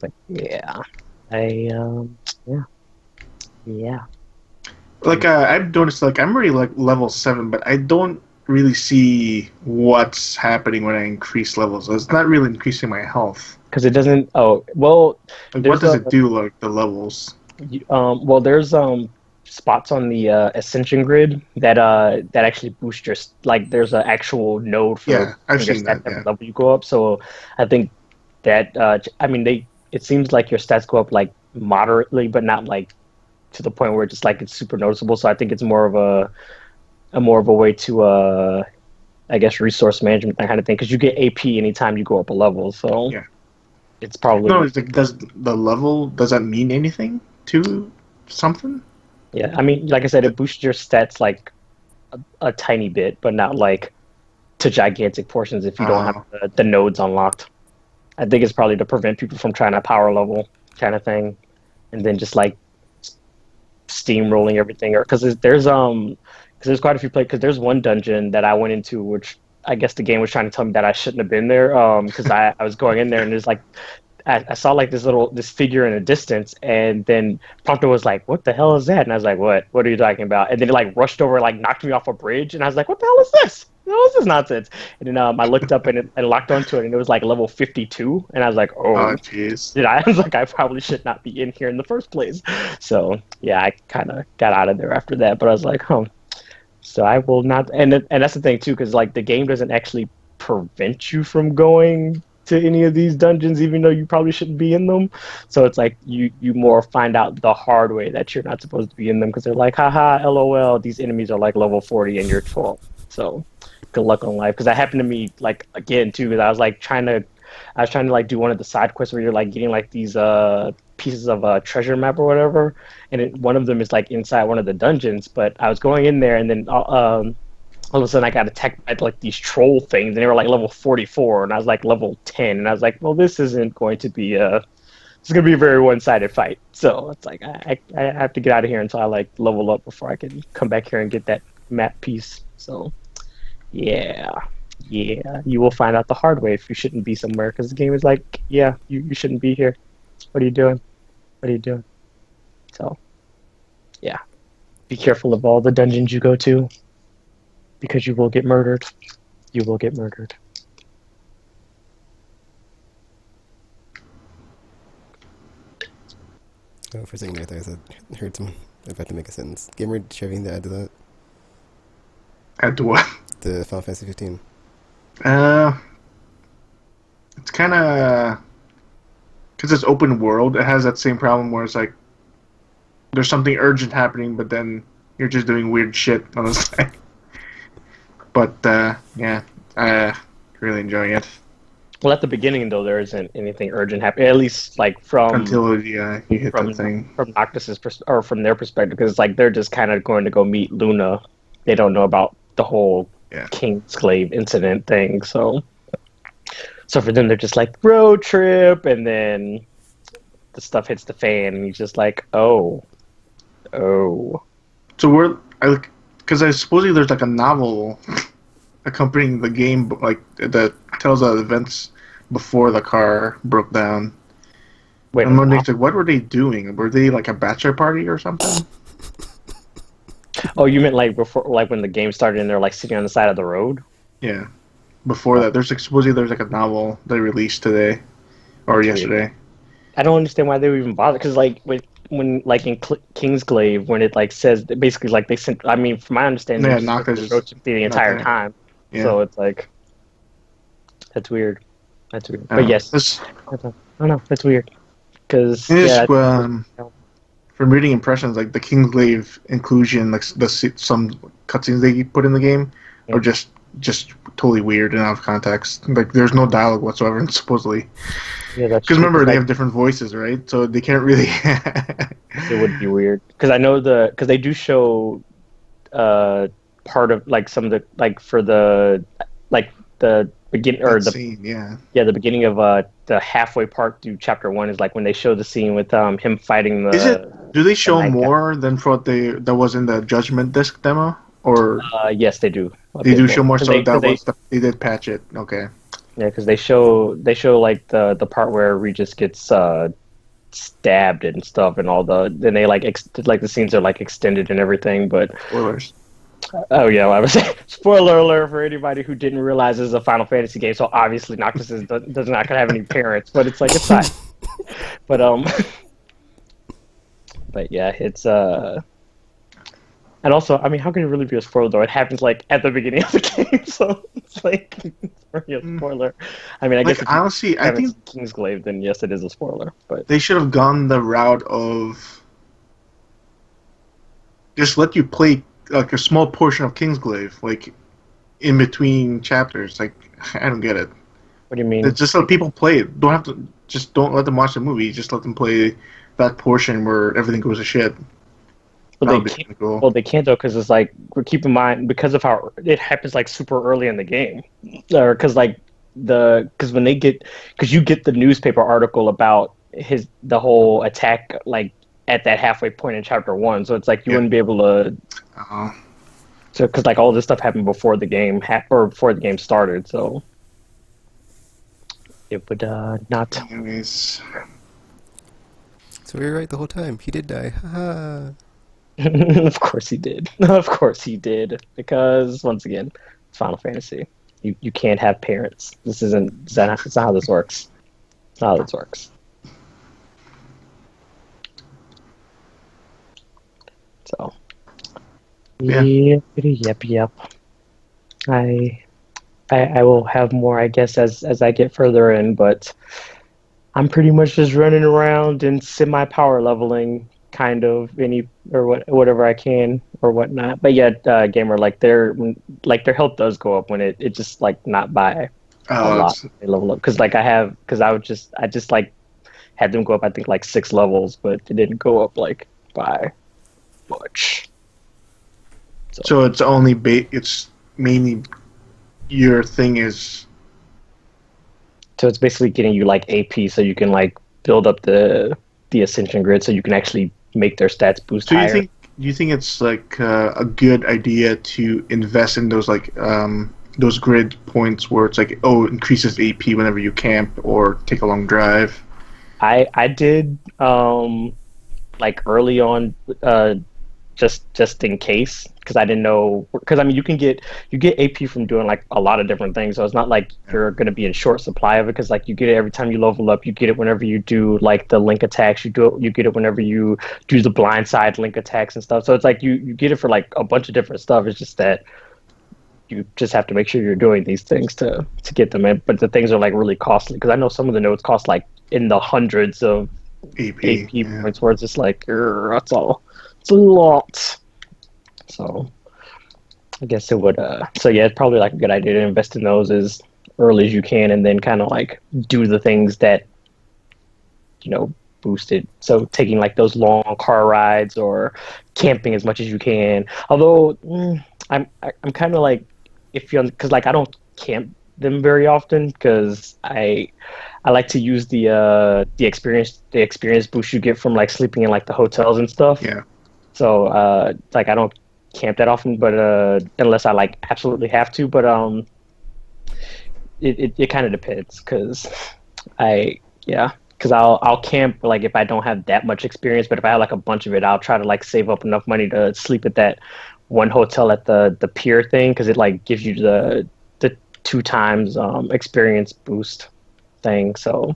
[SPEAKER 2] But yeah, yeah, yeah.
[SPEAKER 3] Like I've noticed, like I'm already like level 7, but I don't really see what's happening when I increase levels. It's not really increasing my health.
[SPEAKER 2] Because it doesn't. Oh well,
[SPEAKER 3] Like, what
[SPEAKER 2] there's
[SPEAKER 3] does it do? Like the levels?
[SPEAKER 2] well there's spots on the Ascension grid that actually boost your like there's an actual node for
[SPEAKER 3] Yeah, I've
[SPEAKER 2] your
[SPEAKER 3] seen
[SPEAKER 2] stats
[SPEAKER 3] that.
[SPEAKER 2] every
[SPEAKER 3] Yeah.
[SPEAKER 2] level you go up. So I think that I mean it seems like your stats go up like moderately, but not like to the point where it's just like it's super noticeable. So I think it's more of a way to I guess resource management, that kind of thing, because you get AP anytime you go up a level. So
[SPEAKER 3] Yeah.
[SPEAKER 2] it's probably
[SPEAKER 3] No, it's like does that mean anything to something?
[SPEAKER 2] yeah. I mean, like I said, it boosts your stats like a tiny bit, but not like to gigantic portions if you don't have
[SPEAKER 3] Uh,
[SPEAKER 2] the nodes unlocked. I think it's probably to prevent people from trying to power level kind of thing, and then just like steamrolling everything. Or because there's quite a few places. Because there's one dungeon that I went into, which I guess the game was trying to tell me that I shouldn't have been there. Because I was going in there and there's like I saw like this figure in a distance, and then Prompto was like, "What the hell is that?" And I was like, "What? What are you talking about?" And then it like rushed over, like knocked me off a bridge, and I was like, "What the hell is this? What is this nonsense?" And then I looked up and it locked onto it, and it was like level 52, and I was like,
[SPEAKER 3] oh,
[SPEAKER 2] "Oh."
[SPEAKER 3] jeez.
[SPEAKER 2] I was like, I probably should not be in here in the first place. So yeah, I kind of got out of there after that. But I was like, huh. So I will not. And that's the thing too, because like the game doesn't actually prevent you from going to any of these dungeons, even though you probably shouldn't be in them. So it's like you more find out the hard way that you're not supposed to be in them because they're like, haha, lol, these enemies are like level 40 and you're 12. So good luck on life. Because that happened to me like again too, because I was trying to like do one of the side quests where you're like getting like these pieces of a treasure map or whatever, and one of them is like inside one of the dungeons. But I was going in there, and then all of a sudden I got attacked by like these troll things, and they were like level 44, and I was like level 10, and I was like, well, this isn't going to be it's going to be a very one-sided fight. So it's like I have to get out of here until I like level up before I can come back here and get that map piece. So yeah. Yeah, you will find out the hard way if you shouldn't be somewhere because the game is like, yeah, you shouldn't be here. What are you doing? What are you doing? So, yeah, be careful of all the dungeons you go to because you will get murdered. You will get murdered.
[SPEAKER 1] Oh, for a second there, I thought I said, heard some about to make a sentence. Gamer, do you have anything to add to that?
[SPEAKER 3] Add to what?
[SPEAKER 1] The Final Fantasy 15.
[SPEAKER 3] Uh, it's kind of because it's open world. It has that same problem where it's like there's something urgent happening, but then you're just doing weird shit on the side. But yeah, really enjoying it
[SPEAKER 2] Well, at the beginning though, there isn't anything urgent happening. At least like
[SPEAKER 3] until you hit
[SPEAKER 2] from
[SPEAKER 3] that thing.
[SPEAKER 2] Noctis's or from their perspective, because it's like they're just kind of going to go meet Luna. They don't know about the whole
[SPEAKER 3] Yeah.
[SPEAKER 2] Kingsglaive incident thing, so for them they're just like road trip, and then the stuff hits the fan, and he's just like, oh.
[SPEAKER 3] So because I supposedly there's like a novel accompanying the game, like that tells the events before the car broke down.
[SPEAKER 2] Wait,
[SPEAKER 3] I'm wondering, like, what were they doing? Were they like a bachelor party or something?
[SPEAKER 2] oh, you meant like before, like when the game started, and they're like sitting on the side of the road?
[SPEAKER 3] Yeah. before that. There's like supposedly there's like a novel they released today or
[SPEAKER 2] That's weird.
[SPEAKER 3] yesterday.
[SPEAKER 2] I don't understand why they would even bother. Because like when like in Kingsglaive, when it like says that basically like they sent. I mean, from my understanding, they
[SPEAKER 3] Yeah,
[SPEAKER 2] just sent
[SPEAKER 3] Naka's
[SPEAKER 2] the
[SPEAKER 3] just
[SPEAKER 2] roach the
[SPEAKER 3] not
[SPEAKER 2] entire
[SPEAKER 3] there.
[SPEAKER 2] time.
[SPEAKER 3] Yeah,
[SPEAKER 2] So it's like that's weird. That's weird.
[SPEAKER 3] I
[SPEAKER 2] But
[SPEAKER 3] don't know.
[SPEAKER 2] yes, I don't know. That's weird. Because
[SPEAKER 3] It's
[SPEAKER 2] yeah,
[SPEAKER 3] from reading impressions, like the Kingsglaive inclusion, like some cutscenes they put in the game are
[SPEAKER 2] yeah,
[SPEAKER 3] just totally weird and out of context. Like there's no dialogue whatsoever, supposedly.
[SPEAKER 2] yeah, that's
[SPEAKER 3] Because
[SPEAKER 2] true.
[SPEAKER 3] remember,
[SPEAKER 2] Because
[SPEAKER 3] they
[SPEAKER 2] like
[SPEAKER 3] have different voices, right? So they can't really.
[SPEAKER 2] it would be weird. Because I know because they do show uh part of like some of the like for the like the begin or
[SPEAKER 3] That
[SPEAKER 2] the
[SPEAKER 3] scene, yeah.
[SPEAKER 2] yeah, the beginning of the halfway part through chapter one is like when they show the scene with him fighting
[SPEAKER 3] Is it? Do they
[SPEAKER 2] the
[SPEAKER 3] show
[SPEAKER 2] night guy.
[SPEAKER 3] more than for what they that was in the Judgment Disc demo, or
[SPEAKER 2] Yes, they do a
[SPEAKER 3] they
[SPEAKER 2] bit
[SPEAKER 3] do
[SPEAKER 2] more
[SPEAKER 3] show more? So
[SPEAKER 2] because
[SPEAKER 3] that was they did patch it. Okay.
[SPEAKER 2] yeah because they show like the part where Regis gets stabbed and stuff and all the then they like like the scenes are like extended and everything. But
[SPEAKER 3] Spoilers.
[SPEAKER 2] oh yeah, well, I was spoiler alert for anybody who didn't realize this is a Final Fantasy game. So obviously Noctis does not gonna have any parents, but it's like it's fine. But but yeah, it's and also, I mean, how can it really be a spoiler though? It happens like at the beginning of the game, so it's like it's really a spoiler. I mean, I guess
[SPEAKER 3] Like
[SPEAKER 2] if you
[SPEAKER 3] honestly, I
[SPEAKER 2] haven't
[SPEAKER 3] think
[SPEAKER 2] seen Kingsglaive, then yes, it is a spoiler. But
[SPEAKER 3] they should have gone the route of just let you play like a small portion of Kingsglaive, like in between chapters. Like I don't get it.
[SPEAKER 2] what do you mean?
[SPEAKER 3] Just let people play it. Don't have to. Just don't let them watch the movie. Just let them play that portion where everything goes to shit.
[SPEAKER 2] Well,
[SPEAKER 3] That
[SPEAKER 2] they
[SPEAKER 3] would be
[SPEAKER 2] can't.
[SPEAKER 3] kind of cool.
[SPEAKER 2] Well, they can't though, because it's like keep in mind because of how it happens like super early in the game, or because like because when they get because you get the newspaper article about the whole attack like at that halfway point in chapter one, so it's like you
[SPEAKER 3] Yeah.
[SPEAKER 2] wouldn't be able to
[SPEAKER 3] Uh,
[SPEAKER 2] so because like all this stuff happened before the game or before the game started, so it would not.
[SPEAKER 3] anyways,
[SPEAKER 1] So we were right the whole time. He did die. Haha.
[SPEAKER 2] Of course he did. Of course he did. Because once again, it's Final Fantasy. You can't have parents. This isn't. It's not how this works. It's not how this works. So.
[SPEAKER 3] Yeah.
[SPEAKER 2] Yep. I, I will have more, I guess, as I get further in, but I'm pretty much just running around and semi power leveling kind of any or whatever I can or whatnot. But yeah, gamer like their health does go up when it just like not by a lot
[SPEAKER 3] it's,
[SPEAKER 2] they level up because like I just like had them go up I think like 6 levels, but it didn't go up like by much.
[SPEAKER 3] so it's only it's mainly your thing is.
[SPEAKER 2] So it's basically getting you like AP so you can like build up the ascension grid so you can actually make their stats boost
[SPEAKER 3] So
[SPEAKER 2] higher.
[SPEAKER 3] you think it's like a good idea to invest in those grid points where it's like increases AP whenever you camp or take a long drive.
[SPEAKER 2] I did like early on just in case because I didn't know because I mean you get AP from doing like a lot of different things, so it's not like you're going to be in short supply of it because like you get it every time you level up. You get it whenever you do like the link attacks. You get it whenever you do the blindside link attacks and stuff. So it's like you get it for like a bunch of different stuff. It's just that you just have to make sure you're doing these things to get them in. But the things are like really costly because I know some of the nodes cost like in the hundreds of AP
[SPEAKER 3] Yeah.
[SPEAKER 2] points where it's just like that's all. It's a lot. So I guess it would so yeah, it's probably like a good idea to invest in those as early as you can and then kind of like do the things that boost it. So taking like those long car rides or camping as much as you can. Although I'm kind of like if you because like I don't camp them very often because I like to use the experience boost you get from like sleeping in like the hotels and stuff.
[SPEAKER 3] Yeah.
[SPEAKER 2] So like I don't camp that often, but unless I like absolutely have to. But it kind of depends because because I'll camp like if I don't have that much experience, but if I have like a bunch of it, I'll try to like save up enough money to sleep at that one hotel at the pier thing because it like gives you the 2 times experience boost thing. So,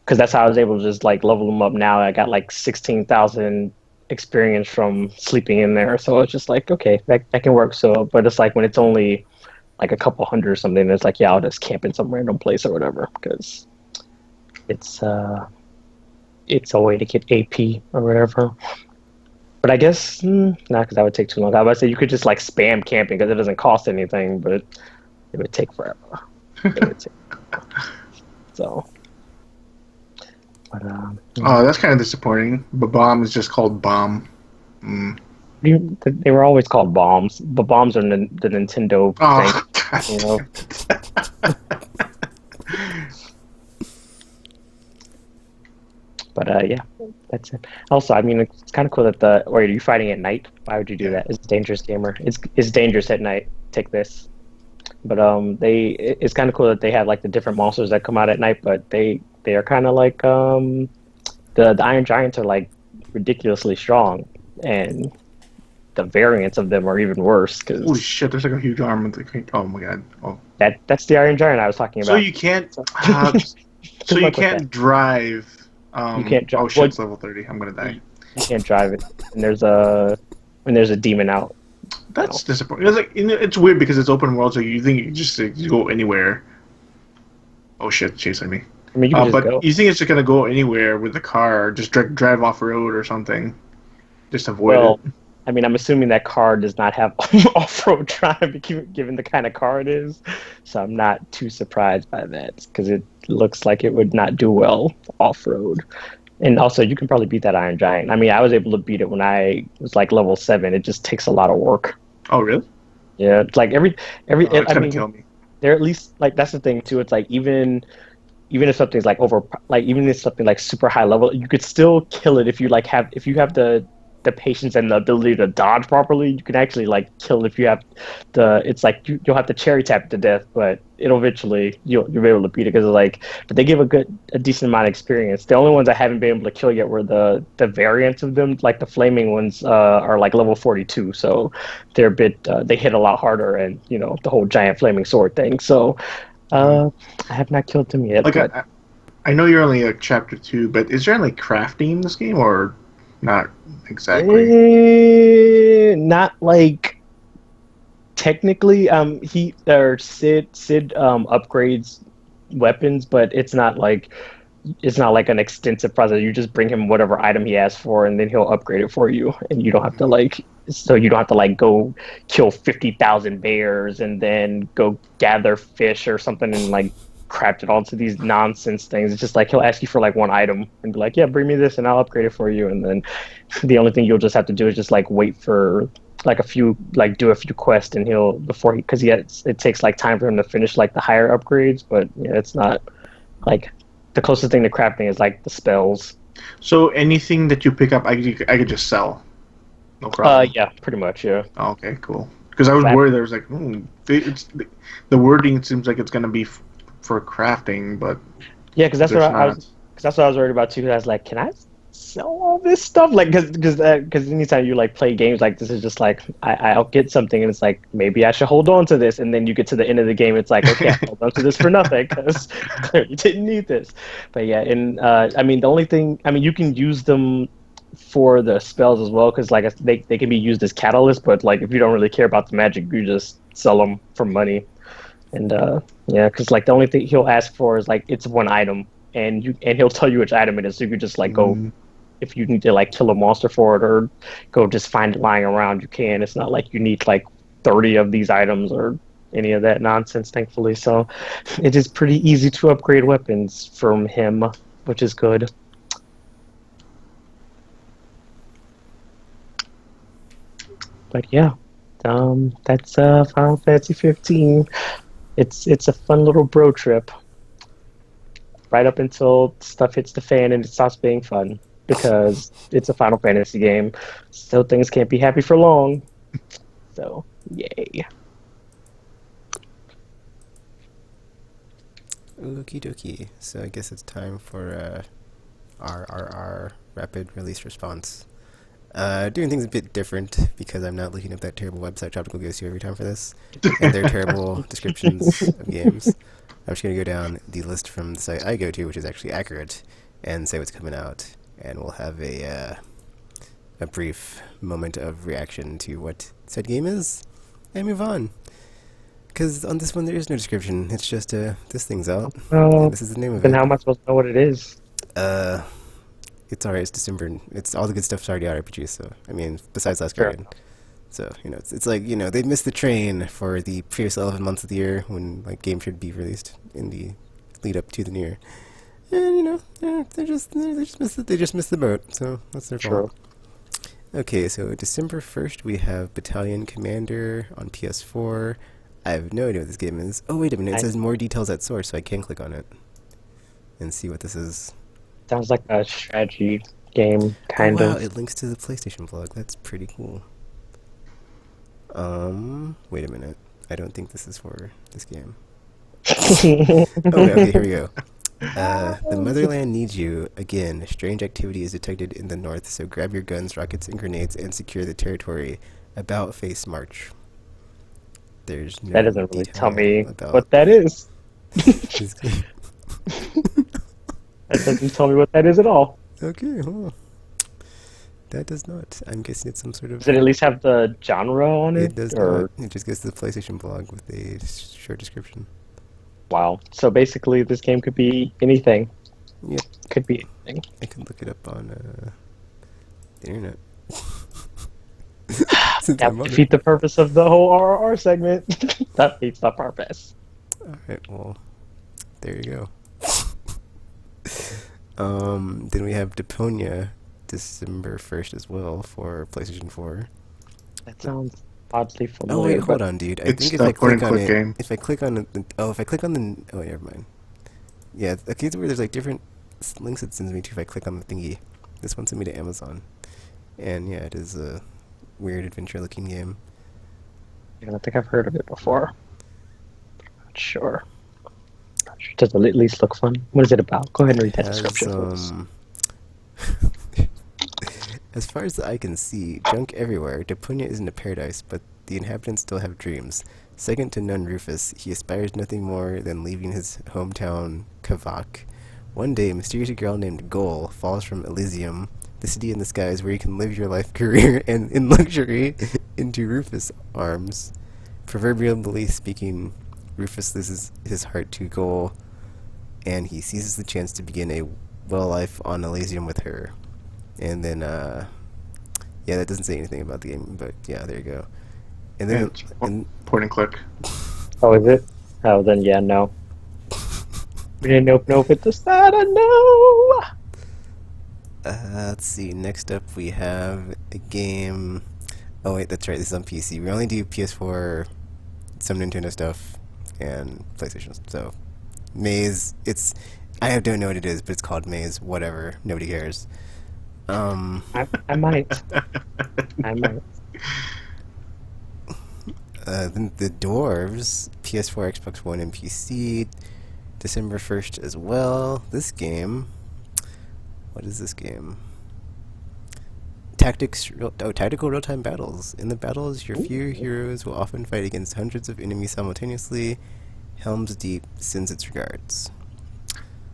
[SPEAKER 2] because that's how I was able to just like level them up. Now I got like 16,000 experience from sleeping in there. So it's just like, okay, that can work. So, but it's like when it's only like a couple hundred or something, it's like, yeah, I'll just camp in some random place or whatever because it's it's a way to get AP or whatever. But I guess not because that would take too long. I would say you could just like spam camping because it doesn't cost anything, but it would take forever. It would take so. But
[SPEAKER 3] Oh, that's kind of disappointing. But bomb is just called bomb. Mm.
[SPEAKER 2] they were always called bombs, but bombs are the Nintendo
[SPEAKER 3] Oh,
[SPEAKER 2] thing, you know. But yeah, that's it. Also, I mean, it's kind of cool that or are you fighting at night? Why would you do that? It's dangerous, gamer. It's dangerous at night. Take this. But it's kind of cool that they have like the different monsters that come out at night, but they are kind of like the Iron Giants are like ridiculously strong, and the variants of them are even worse
[SPEAKER 3] Holy
[SPEAKER 2] because
[SPEAKER 3] shit! There's like a huge arm. Oh my god! Oh,
[SPEAKER 2] that's the Iron Giant I was talking about.
[SPEAKER 3] so you can't. So you can't drive.
[SPEAKER 2] You can't drive.
[SPEAKER 3] Oh shit! It's level 30. I'm gonna die.
[SPEAKER 2] You can't drive it, and there's a demon out.
[SPEAKER 3] That's disappointing. It's like it's weird because it's open world, so you think you can just you go anywhere. Oh shit! Chasing me.
[SPEAKER 2] I mean, you can just
[SPEAKER 3] but
[SPEAKER 2] go.
[SPEAKER 3] you think it's just gonna go anywhere with the car? Just drive off road or something. Just avoid it.
[SPEAKER 2] I mean, I'm assuming that car does not have off-road drive, given the kind of car it is. So I'm not too surprised by that because it looks like it would not do well off-road. And also, you can probably beat that Iron Giant. I mean, I was able to beat it when I was like level 7. It just takes a lot of work.
[SPEAKER 3] Oh, really?
[SPEAKER 2] Yeah, it's like every.
[SPEAKER 3] It's gonna kill me.
[SPEAKER 2] They're at least like that's the thing too. It's like even if something's like even if something like super high level, you could still kill it if you have the patience and the ability to dodge properly. You can actually like kill if you have it's like you'll have to cherry tap it to death, but it'll eventually you'll be able to beat it because but they give a decent amount of experience. The only ones I haven't been able to kill yet were the variants of them, like the flaming ones are like level 42, so they're a bit they hit a lot harder, and the whole giant flaming sword thing. So I have not killed them yet.
[SPEAKER 3] Like I know you're only at chapter 2, but is there any crafting in this game or not exactly?
[SPEAKER 2] Not like technically. Sid upgrades weapons, but it's not like an extensive process. You just bring him whatever item he asks for, and then he'll upgrade it for you, and you don't have to go kill 50,000 bears and then go gather fish or something and like craft it onto these nonsense things. It's just like he'll ask you for like one item and be like, yeah, bring me this and I'll upgrade it for you, and then the only thing you'll just have to do is just like wait for like do a few quests, and because it takes like time for him to finish like the higher upgrades. But yeah, it's not like the closest thing to crafting is like the spells.
[SPEAKER 3] So anything that you pick up, I could just sell. No problem.
[SPEAKER 2] Yeah, pretty much, yeah.
[SPEAKER 3] Oh, okay, cool. Because I was worried there was like, the wording seems like it's gonna be for crafting, but
[SPEAKER 2] yeah, because that's what I was worried about too. Because I was like, can I sell all this stuff? Like, because anytime you like play games like this, is just like I'll get something and it's like maybe I should hold on to this, and then you get to the end of the game, it's like okay, I hold on to this for nothing because clearly didn't need this. But yeah, and I mean the only thing, I mean you can use them for the spells as well because like they can be used as catalysts, but like if you don't really care about the magic, you just sell them for money. And yeah, because like the only thing he'll ask for is like it's one item, and he'll tell you which item it is, so you could just like go if you need to like kill a monster for it or go just find it lying around, you can. It's not like you need like 30 of these items or any of that nonsense, thankfully. So it is pretty easy to upgrade weapons from him, which is good. But yeah, that's Final Fantasy 15. It's a fun little bro trip. Right up until stuff hits the fan and it stops being fun because it's a Final Fantasy game. So things can't be happy for long. So yay.
[SPEAKER 1] Okie dokie. So I guess it's time for our rapid release response. Doing things a bit different because I'm not looking up that terrible website Tropical goes to every time for this, and their terrible descriptions of games. I'm just gonna go down the list from the site I go to, which is actually accurate, and say what's coming out, and we'll have a brief moment of reaction to what said game is, and move on. Because on this one there is no description. It's just this thing's out, and this is the name of
[SPEAKER 2] Then
[SPEAKER 1] it.
[SPEAKER 2] how am I supposed to know what it is?
[SPEAKER 1] It's alright. It's December. It's all the good stuff's already out, RPG. So I mean, besides Last
[SPEAKER 2] Sure.
[SPEAKER 1] Guardian. So it's like they missed the train for the previous 11 months of the year when like games should be released in the lead up to the new year. And they just missed it. They just missed the boat. So that's their fault. Okay, so December 1st we have Battalion Commander on PS4. I have no idea what this game is. Oh wait a minute, it says more details at source, so I can click on it and see what this is.
[SPEAKER 2] Sounds like a strategy game, kind
[SPEAKER 1] wow,
[SPEAKER 2] of.
[SPEAKER 1] it links to the PlayStation blog. That's pretty cool. Wait a minute. I don't think this is for this game. Okay, here we go. The motherland needs you. Again, strange activity is detected in the north, so grab your guns, rockets, and grenades and secure the territory. About face march. There's no
[SPEAKER 2] That doesn't really tell me
[SPEAKER 1] about
[SPEAKER 2] what that is.
[SPEAKER 1] this game.
[SPEAKER 2] That doesn't tell me what that is at all.
[SPEAKER 1] Okay, well, that does not. I'm guessing it's some sort of...
[SPEAKER 2] Does it at least have the genre on it?
[SPEAKER 1] It does
[SPEAKER 2] or...
[SPEAKER 1] not. It just goes to the PlayStation blog with a short description.
[SPEAKER 2] Wow. So basically, this game could be anything.
[SPEAKER 1] Yep.
[SPEAKER 2] Could be anything.
[SPEAKER 1] I can look it up on the internet.
[SPEAKER 2] That would defeat the purpose of the whole RRR segment. That defeats the purpose.
[SPEAKER 1] Alright, well, there you go. Then we have Deponia December 1st as well for PlayStation 4.
[SPEAKER 2] That sounds oddly familiar.
[SPEAKER 1] Oh wait, hold on, dude. I
[SPEAKER 3] It's
[SPEAKER 1] think if
[SPEAKER 3] the
[SPEAKER 1] I click on
[SPEAKER 3] point-and-click
[SPEAKER 1] it,
[SPEAKER 3] game.
[SPEAKER 1] if I click on it, oh, never mind. Yeah, okay, it's where there's like different links it sends me to if I click on the thingy. This one sent me to Amazon, and yeah, it is a weird adventure-looking game.
[SPEAKER 2] I don't think I've heard of it before. Not sure. Does it at least look fun? What is it about? Go ahead and read that description. Folks.
[SPEAKER 1] As far as the eye can see, junk everywhere. Deponia isn't a paradise, but the inhabitants still have dreams. Second to none Rufus, he aspires nothing more than leaving his hometown, Kavak. One day, a mysterious girl named Gol falls from Elysium, the city in the skies where you can live your life, career, and in luxury, into Rufus' arms. Proverbially speaking, Rufus loses his heart to Gol, and he seizes the chance to begin a well life on Elysium with her. And then, yeah, that doesn't say anything about the game, but yeah, there you go. And then,
[SPEAKER 3] Point and click.
[SPEAKER 2] Oh, is it? Oh, then yeah, no. We didn't know if it's a sad no.
[SPEAKER 1] Let's see. Next up, we have a game. Oh wait, that's right. This is on PC. We only do PS4, some Nintendo stuff, and PlayStation. So, Maze. I don't know what it is, but it's called Maze. Whatever. Nobody cares.
[SPEAKER 2] I might. I might.
[SPEAKER 1] Then the Dwarves, PS4, Xbox One, and PC, December 1st as well. This game, what is this game? Tactical real-time battles. In the battles, your few heroes will often fight against hundreds of enemies simultaneously. Helm's Deep sends its regards.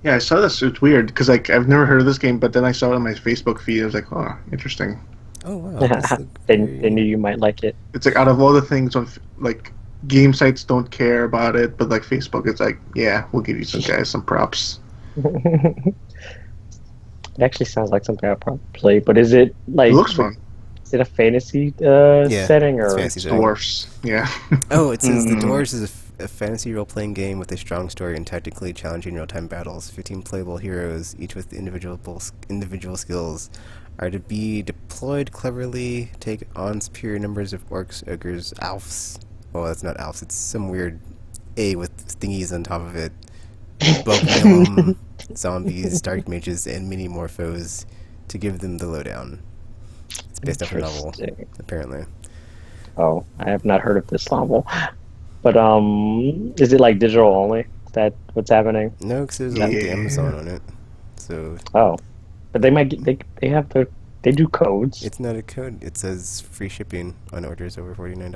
[SPEAKER 3] Yeah, I saw this. It's weird because like I've never heard of this game, but then I saw it on my Facebook feed. I was like, oh, interesting.
[SPEAKER 1] Oh wow!
[SPEAKER 2] They knew you might like it.
[SPEAKER 3] It's like out of all the things on like game sites don't care about it, but like Facebook, it's like, yeah, we'll give you some props.
[SPEAKER 2] It actually sounds like something I'd probably play, but is it like?
[SPEAKER 3] It looks fun.
[SPEAKER 2] Is it a fantasy setting or
[SPEAKER 1] it's fantasy
[SPEAKER 3] Dwarfs? Yeah.
[SPEAKER 1] Oh, it says The Dwarves is a fantasy role-playing game with a strong story and tactically challenging real-time battles. 15 playable heroes, each with individual skills, are to be deployed cleverly, take on superior numbers of orcs, ogres, elves. Well, that's not elves. It's some weird A with thingies on top of it. Bug zombies, dark mages, and many more foes to give them the lowdown. It's based off a novel, apparently.
[SPEAKER 2] Oh, I have not heard of this novel. But is it like digital only? Is that what's happening?
[SPEAKER 1] No, because there's a link to Amazon on it. So
[SPEAKER 2] oh, but they might get, they have the They do codes.
[SPEAKER 1] It's not a code. It says free shipping on orders over $49.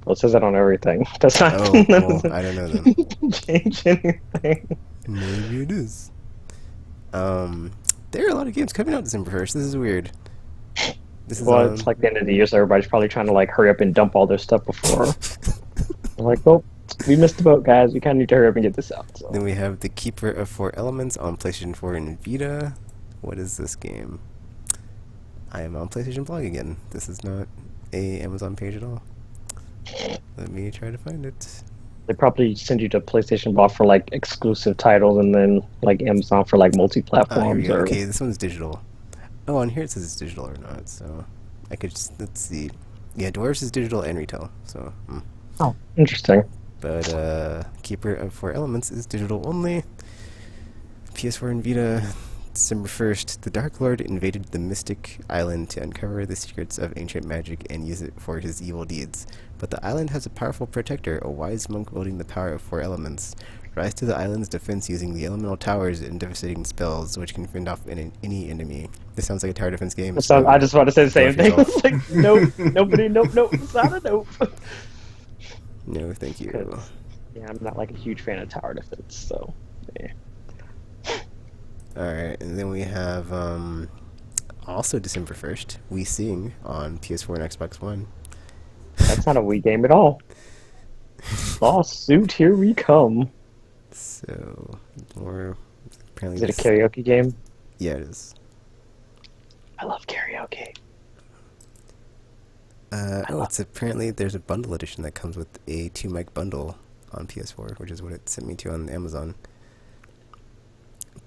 [SPEAKER 2] Well, it says that on everything. That's not
[SPEAKER 1] Oh,
[SPEAKER 2] that
[SPEAKER 1] well, I don't know then.
[SPEAKER 2] doesn't change anything.
[SPEAKER 1] Maybe it is. There are a lot of games coming out December 1st. This is weird. This is
[SPEAKER 2] Well, it's like the end of the year, so everybody's probably trying to like hurry up and dump all their stuff before. They're like, well, we missed the boat, guys. We kind of need to hurry up and get this out. So.
[SPEAKER 1] Then we have The Keeper of Four Elements on PlayStation 4 and Vita. What is this game? I am on PlayStation Blog again. This is not a Amazon page at all. Let me try to find it.
[SPEAKER 2] They probably send you to PlayStation Blog for like exclusive titles, and then like Amazon for like
[SPEAKER 1] Here we
[SPEAKER 2] multi-platforms.
[SPEAKER 1] go.
[SPEAKER 2] Or...
[SPEAKER 1] Okay, this one's digital. Oh, on here it says it's digital or not, so I could just, let's see. Yeah, Dwarfs is digital and retail, so.
[SPEAKER 2] Oh, interesting.
[SPEAKER 1] But Keeper of Four Elements is digital only. PS4 and Vita, December 1st. The Dark Lord invaded the Mystic Island to uncover the secrets of ancient magic and use it for his evil deeds. But the island has a powerful protector, a wise monk wielding the power of four elements. Rise to the island's defense using the elemental towers and devastating spells, which can fend off any enemy. This sounds like a tower defense game.
[SPEAKER 2] So I just want to say the same
[SPEAKER 1] for
[SPEAKER 2] thing.
[SPEAKER 1] yourself.
[SPEAKER 2] It's like, nope, nobody, nope, it's not a nope.
[SPEAKER 1] No, thank you.
[SPEAKER 2] 'Cause, yeah, I'm not like a huge fan of tower defense, so yeah.
[SPEAKER 1] Alright, and then we have also December 1st, We Sing on PS4 and Xbox One.
[SPEAKER 2] That's not a Wii game at all. Lawsuit, here we come.
[SPEAKER 1] So, more apparently.
[SPEAKER 2] Is it a karaoke game?
[SPEAKER 1] Yeah, it is.
[SPEAKER 2] I love karaoke.
[SPEAKER 1] It's apparently there's a bundle edition that comes with a 2 mic bundle on PS4, which is what it sent me to on Amazon.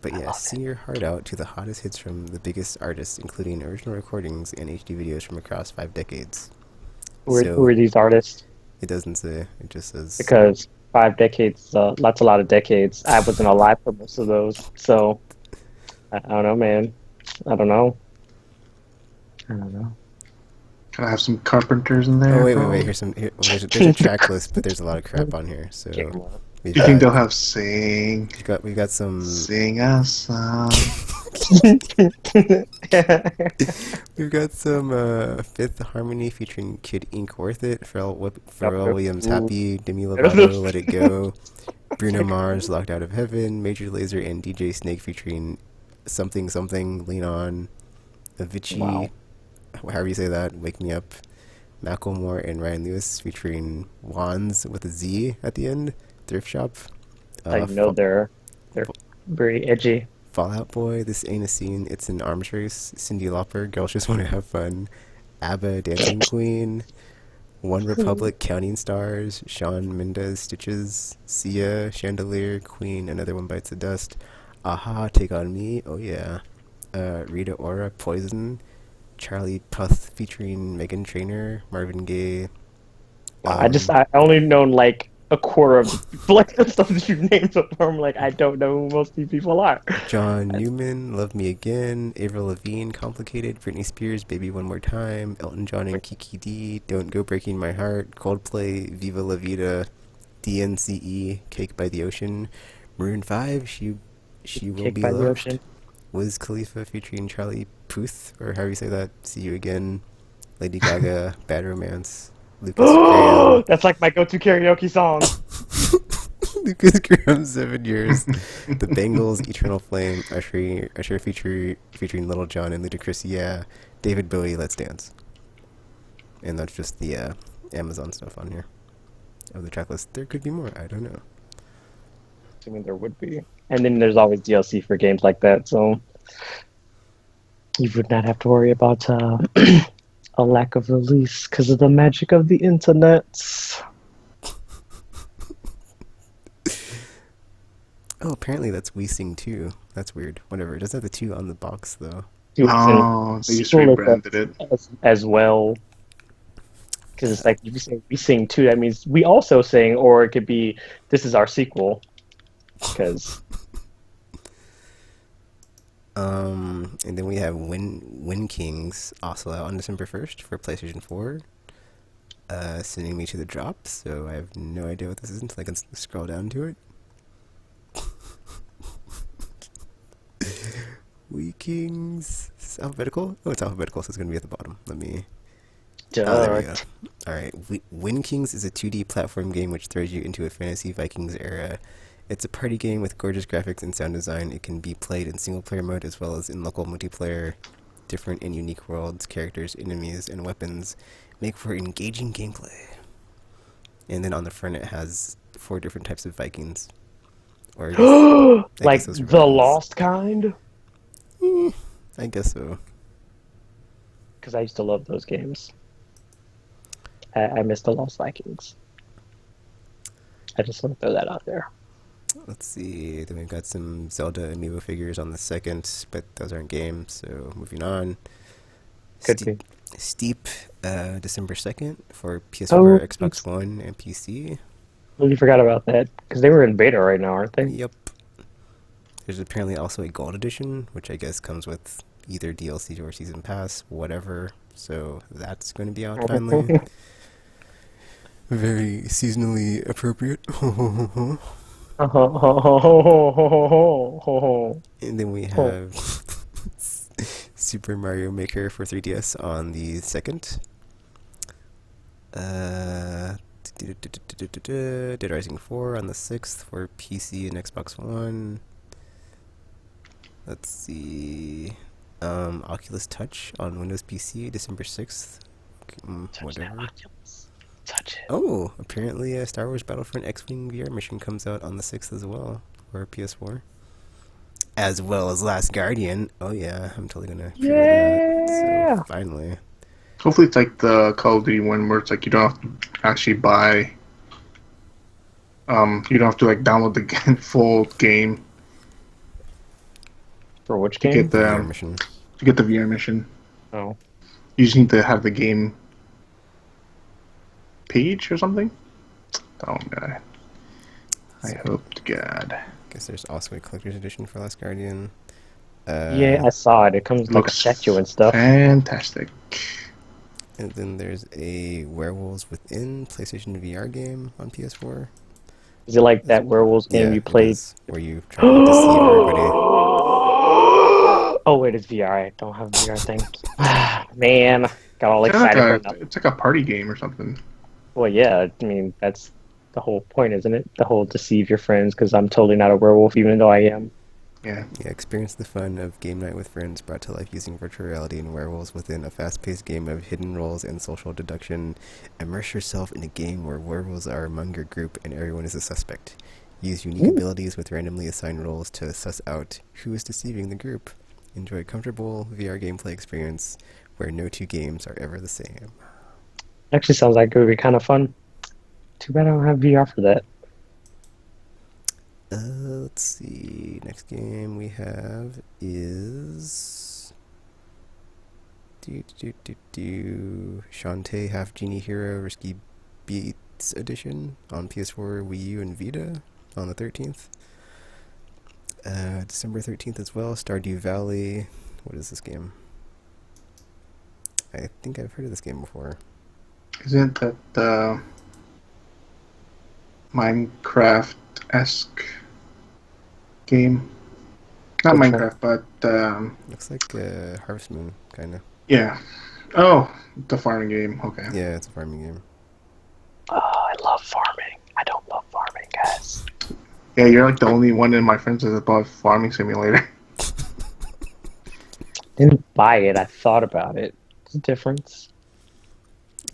[SPEAKER 1] But yeah, sing your heart out to the hottest hits from the biggest artists, including original recordings and HD videos from across 5 decades.
[SPEAKER 2] Who are these artists?
[SPEAKER 1] It doesn't say. It just says.
[SPEAKER 2] Because 5 decades, that's a lot of decades. I wasn't alive for most of those, so I don't know, man. I don't know.
[SPEAKER 3] Can I have some carpenters in there?
[SPEAKER 1] Oh wait. There's a track list, but there's a lot of crap on here. So
[SPEAKER 3] Do you think they'll have sing?
[SPEAKER 1] we got some.
[SPEAKER 3] Sing a song.
[SPEAKER 1] We've got some Fifth Harmony featuring Kid Ink, Worth It, Pharrell Williams, Happy, Demi Lovato, Let It Go, Bruno Mars, Locked Out of Heaven, Major Lazer and DJ Snake featuring Something Something, Lean On, Avicii, however you say that, Wake Me Up, Macklemore and Ryan Lewis featuring Wands with a Z at the end, Thrift Shop.
[SPEAKER 2] I know they're very edgy.
[SPEAKER 1] Fallout Boy, This Ain't a Scene, It's an Arms Race, Cyndi Lauper, Girls Just Want to Have Fun, ABBA, Dancing Queen, One Republic, Counting Stars, Shawn Mendes, Stitches, Sia, Chandelier, Queen, Another One Bites the Dust, Aha, Take On Me, oh yeah, Rita Ora, Poison, Charlie Puth featuring Megan Trainor, Marvin Gaye.
[SPEAKER 2] I only known like a quarter of like the stuff that you've named so far. I'm like, I don't know who most of these people are.
[SPEAKER 1] John Newman, Love Me Again, Avril Lavigne, Complicated, Britney Spears, Baby One More Time, Elton John and Kiki D, Don't Go Breaking My Heart, Coldplay, Viva La Vida, DNCE, Cake by the Ocean, Maroon 5, She Will
[SPEAKER 2] Cake
[SPEAKER 1] Be
[SPEAKER 2] by the
[SPEAKER 1] Loved,
[SPEAKER 2] Ocean.
[SPEAKER 1] Wiz Khalifa featuring Charlie Puth, or however you say that, See You Again, Lady Gaga, Bad Romance, Lucas Graham.
[SPEAKER 2] That's like my go-to karaoke song.
[SPEAKER 1] Lucas Graham, 7 Years, The Bangles, Eternal Flame, Usher featuring Little John and Ludacris, yeah, David Bowie, Let's Dance. And that's just the Amazon stuff on here of the track list. There could be more, I don't know.
[SPEAKER 2] Assuming there would be. And then there's always DLC for games like that, so you would not have to worry about a lack of release because of the magic of the internet.
[SPEAKER 1] Oh, apparently that's We Sing 2. That's weird. Whatever. It doesn't have the 2 on the box, though.
[SPEAKER 3] Oh, they just rebranded it.
[SPEAKER 2] As well. Because it's like, if you say We Sing 2, that means we also sing, or it could be, this is our sequel. Because...
[SPEAKER 1] And then we have Win Kings also out on December 1st for PlayStation 4. Sending me to the drop, so I have no idea what this is until I can scroll down to it. We Kings this alphabetical? Oh, it's alphabetical, so it's going to be at the bottom. Let me... Oh, there we
[SPEAKER 2] Duh.
[SPEAKER 1] go. Alright, Wind Kings is a 2D platform game which throws you into a fantasy Vikings era. It's a party game with gorgeous graphics and sound design. It can be played in single-player mode as well as in local multiplayer. Different and unique worlds, characters, enemies, and weapons make for engaging gameplay. And then on the front it has 4 different types of Vikings. Or I
[SPEAKER 2] Like
[SPEAKER 1] guess those are
[SPEAKER 2] the
[SPEAKER 1] Vikings.
[SPEAKER 2] Lost kind?
[SPEAKER 1] I guess so.
[SPEAKER 2] Because I used to love those games. I miss the Lost Vikings. I just want to throw that out there.
[SPEAKER 1] Let's see. Then we've got some Zelda amiibo figures on the 2nd, but those aren't games, so moving on.
[SPEAKER 2] Could be.
[SPEAKER 1] Steep, December 2nd for
[SPEAKER 2] Oh,
[SPEAKER 1] PS4, Xbox One, and PC.
[SPEAKER 2] Really forgot about that. Because they were in beta right now, aren't they?
[SPEAKER 1] Yep. There's apparently also a Gold Edition, which I guess comes with either DLC or Season Pass, whatever. So that's going to be out finally. Very seasonally appropriate. And then we have Super Mario Maker for 3DS on the 2nd. Dead Rising 4 on the 6th for PC and Xbox One. Let's see. Oculus Touch on Windows PC, December 6th. Whatever.
[SPEAKER 2] Touch it.
[SPEAKER 1] Oh, apparently a Star Wars Battlefront X-Wing VR mission comes out on the 6th as well for PS4. As well as Last Guardian. Oh yeah, I'm totally gonna pre-order that. So finally.
[SPEAKER 3] Hopefully it's like the Call of Duty one where it's like you don't have to actually buy. You don't have to like download the full game
[SPEAKER 2] For which
[SPEAKER 3] to
[SPEAKER 2] game?
[SPEAKER 3] get the
[SPEAKER 1] VR mission.
[SPEAKER 3] VR mission.
[SPEAKER 2] Oh.
[SPEAKER 3] You just need to have the game page or something. Oh god. I hope to God.
[SPEAKER 1] Guess there's also a collector's edition for Last Guardian.
[SPEAKER 2] Yeah, I saw it. It comes with like a
[SPEAKER 3] Looks
[SPEAKER 2] statue and stuff.
[SPEAKER 3] fantastic.
[SPEAKER 1] And then there's a Werewolves Within PlayStation VR game on PS4.
[SPEAKER 2] Is it like that werewolves game you
[SPEAKER 1] it
[SPEAKER 2] played?
[SPEAKER 1] is, where you try to deceive everybody.
[SPEAKER 2] Oh wait, it's VR. I don't have a VR thing. Man, got all excited for nothing.
[SPEAKER 3] It's like a party game or something.
[SPEAKER 2] Well, yeah. I mean, that's the whole point, isn't it? The whole deceive your friends, because I'm totally not a werewolf, even though I am.
[SPEAKER 3] Yeah.
[SPEAKER 1] Yeah, experience the fun of game night with friends brought to life using virtual reality and werewolves within a fast-paced game of hidden roles and social deduction. Immerse yourself in a game where werewolves are among your group and everyone is a suspect. Use unique abilities with randomly assigned roles to suss out who is deceiving the group. Enjoy a comfortable VR gameplay experience where no 2 games are ever the same.
[SPEAKER 2] Actually, sounds like it would be kind of fun. Too bad I don't have VR for that.
[SPEAKER 1] Let's see. Next game we have is Shantae Half Genie Hero Risky Beats Edition on PS4, Wii U, and Vita on the 13th. December 13th as well. Stardew Valley. What is this game? I think I've heard of this game before.
[SPEAKER 3] Isn't that the Minecraft-esque game? Not
[SPEAKER 2] Which
[SPEAKER 3] Minecraft, but
[SPEAKER 1] Looks like Harvest Moon, kind of.
[SPEAKER 3] yeah. Oh, the farming game. Okay.
[SPEAKER 1] Yeah, it's a farming game.
[SPEAKER 2] Oh, I love farming. I don't love farming, guys.
[SPEAKER 3] Yeah, you're like the only one in my friends that bought Farming Simulator.
[SPEAKER 2] Didn't buy it. I thought about it. It's a difference.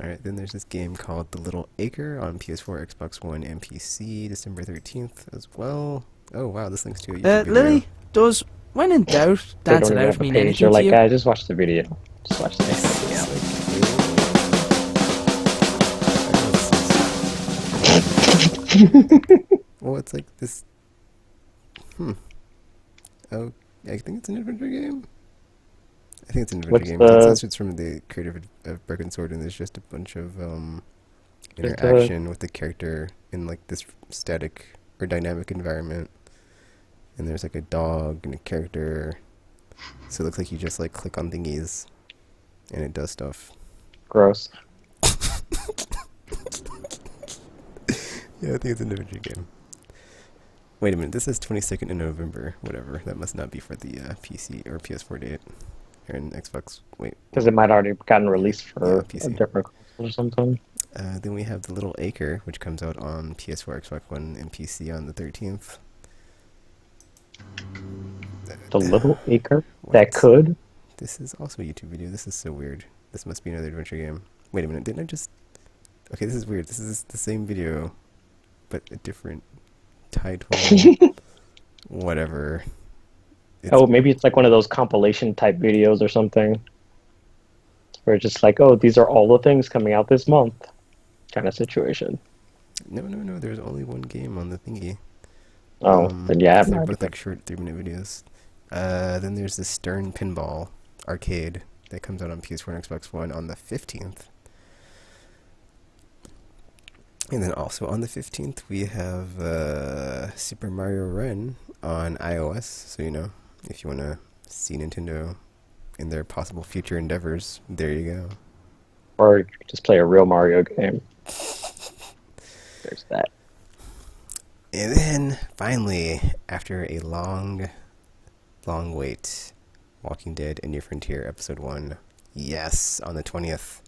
[SPEAKER 1] Alright, then there's this game called The Little Acre on PS4, Xbox One, and PC, December 13th as well. Oh wow, this links to a YouTube video.
[SPEAKER 4] Lily, does when in doubt,
[SPEAKER 2] They
[SPEAKER 4] dance
[SPEAKER 2] don't
[SPEAKER 4] it
[SPEAKER 2] even
[SPEAKER 4] out
[SPEAKER 2] have a
[SPEAKER 4] mean
[SPEAKER 2] page.
[SPEAKER 4] anything
[SPEAKER 2] They're
[SPEAKER 4] to
[SPEAKER 2] like,
[SPEAKER 4] you?
[SPEAKER 2] guys, just watch the video. Just watch this.
[SPEAKER 1] Well, it's like this. Oh, I think it's an adventure game. I think it's an adventure
[SPEAKER 2] What's
[SPEAKER 1] game.
[SPEAKER 2] the-
[SPEAKER 1] It's from the creator of Broken Sword, and there's just a bunch of interaction with the character in like this static or dynamic environment. And there's like a dog and a character, so it looks like you just like click on thingies, and it does stuff.
[SPEAKER 2] Gross.
[SPEAKER 1] Yeah, I think it's an adventure game. Wait a minute, this is 22nd of November. Whatever, that must not be for the PC or PS4 date. and Xbox. Wait,
[SPEAKER 2] Because it might already gotten released for
[SPEAKER 1] yeah,
[SPEAKER 2] a
[SPEAKER 1] PC.
[SPEAKER 2] different console or something.
[SPEAKER 1] Then we have the Little Acre, which comes out on PS4, Xbox One, and PC on the 13th.
[SPEAKER 2] The Little Acre
[SPEAKER 1] What?
[SPEAKER 2] that could.
[SPEAKER 1] This is also a YouTube video. This is so weird. This must be another adventure game. Wait a minute, didn't I just... Okay, this is weird. This is the same video, but a different title. Whatever.
[SPEAKER 2] Oh, maybe it's like one of those compilation type videos or something. Where it's just like, oh, these are all the things coming out this month, kind of situation.
[SPEAKER 1] No. There's only one game on the thingy.
[SPEAKER 2] Oh, then yeah, it
[SPEAKER 1] they're
[SPEAKER 2] might
[SPEAKER 1] both
[SPEAKER 2] be.
[SPEAKER 1] like short 3-minute videos. Then there's the Stern Pinball Arcade that comes out on PS4 and Xbox One on the 15th. And then also on the 15th, we have Super Mario Run on iOS. So, if you want to see Nintendo in their possible future endeavors, there you go.
[SPEAKER 2] Or just play a real Mario game. There's that.
[SPEAKER 1] And then, finally, after a long wait, Walking Dead: A New Frontier Episode 1. Yes, on the 20th.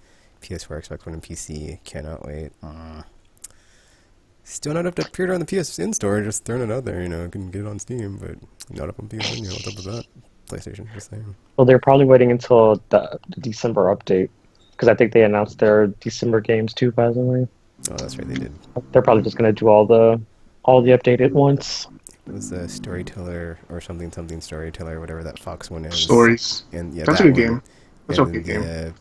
[SPEAKER 1] PS4, Xbox One, and PC. Cannot wait. Still not up to pre-order on the PSN store, just throwing it out there, you can get it on Steam, but not up on PSN, what's up with that? PlayStation, just saying.
[SPEAKER 2] Well, they're probably waiting until the December update. Because I think they announced their December games too, by the way.
[SPEAKER 1] Oh, that's right, they did.
[SPEAKER 2] They're probably just going to do all the update at once.
[SPEAKER 1] It was a Storyteller, or something Storyteller, whatever that Fox one is.
[SPEAKER 3] Stories.
[SPEAKER 1] And yeah,
[SPEAKER 3] That's a
[SPEAKER 1] that
[SPEAKER 3] good
[SPEAKER 1] one.
[SPEAKER 3] game. That's
[SPEAKER 1] and
[SPEAKER 3] okay
[SPEAKER 1] then
[SPEAKER 3] game.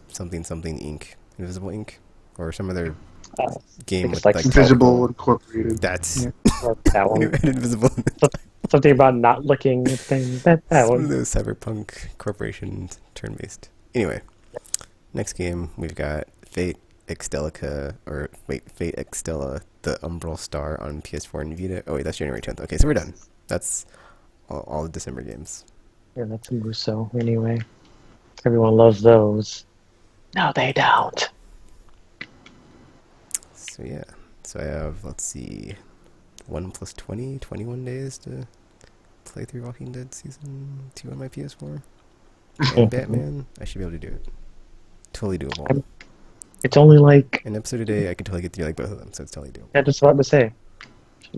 [SPEAKER 1] Something Inc. Invisible Inc. Or some other
[SPEAKER 2] Uh,
[SPEAKER 1] game
[SPEAKER 2] it's
[SPEAKER 1] with
[SPEAKER 2] like
[SPEAKER 3] Invisible Incorporated.
[SPEAKER 1] That's...
[SPEAKER 3] Yeah.
[SPEAKER 2] or that one.
[SPEAKER 1] Invisible.
[SPEAKER 2] Something about not looking at things. That
[SPEAKER 1] Some
[SPEAKER 2] one.
[SPEAKER 1] of those Cyberpunk Corporation turn-based. Anyway, next game we've got Fate Extella, the Umbral Star on PS4 and Vita. Oh wait, that's January 10th. Okay, so we're done. That's all the December games.
[SPEAKER 2] Yeah, that's a Muso anyway. Everyone loves those. No, they don't.
[SPEAKER 1] So yeah, so I have, let's see, 1 plus 20, 21 days to play through Walking Dead Season 2 on my PS4. And Batman, I should be able to do it. Totally doable.
[SPEAKER 2] It's only like...
[SPEAKER 1] An episode a day, I could totally get through like both of them, so it's totally doable.
[SPEAKER 2] Yeah, just about to say.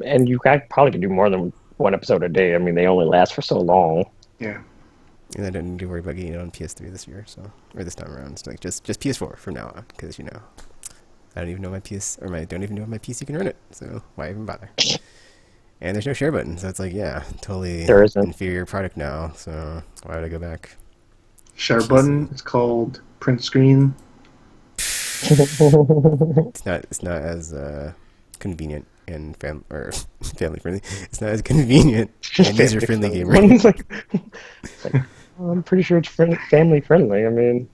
[SPEAKER 2] And you probably could do more than one episode a day. I mean, they only last for so long.
[SPEAKER 3] Yeah.
[SPEAKER 1] And I don't need to worry about getting it on PS3 this year, or this time around. It's like just PS4 from now on, because I don't even know don't even know if my PC can run it, so why even bother? And there's no share button, so it's like, yeah, totally
[SPEAKER 2] There isn't.
[SPEAKER 1] inferior product now, so why would I go back?
[SPEAKER 3] Share button. It's called print screen.
[SPEAKER 1] It's not as convenient and family friendly. It's not as convenient and user friendly gamer.
[SPEAKER 2] It's like, I'm pretty sure it's family friendly. I mean,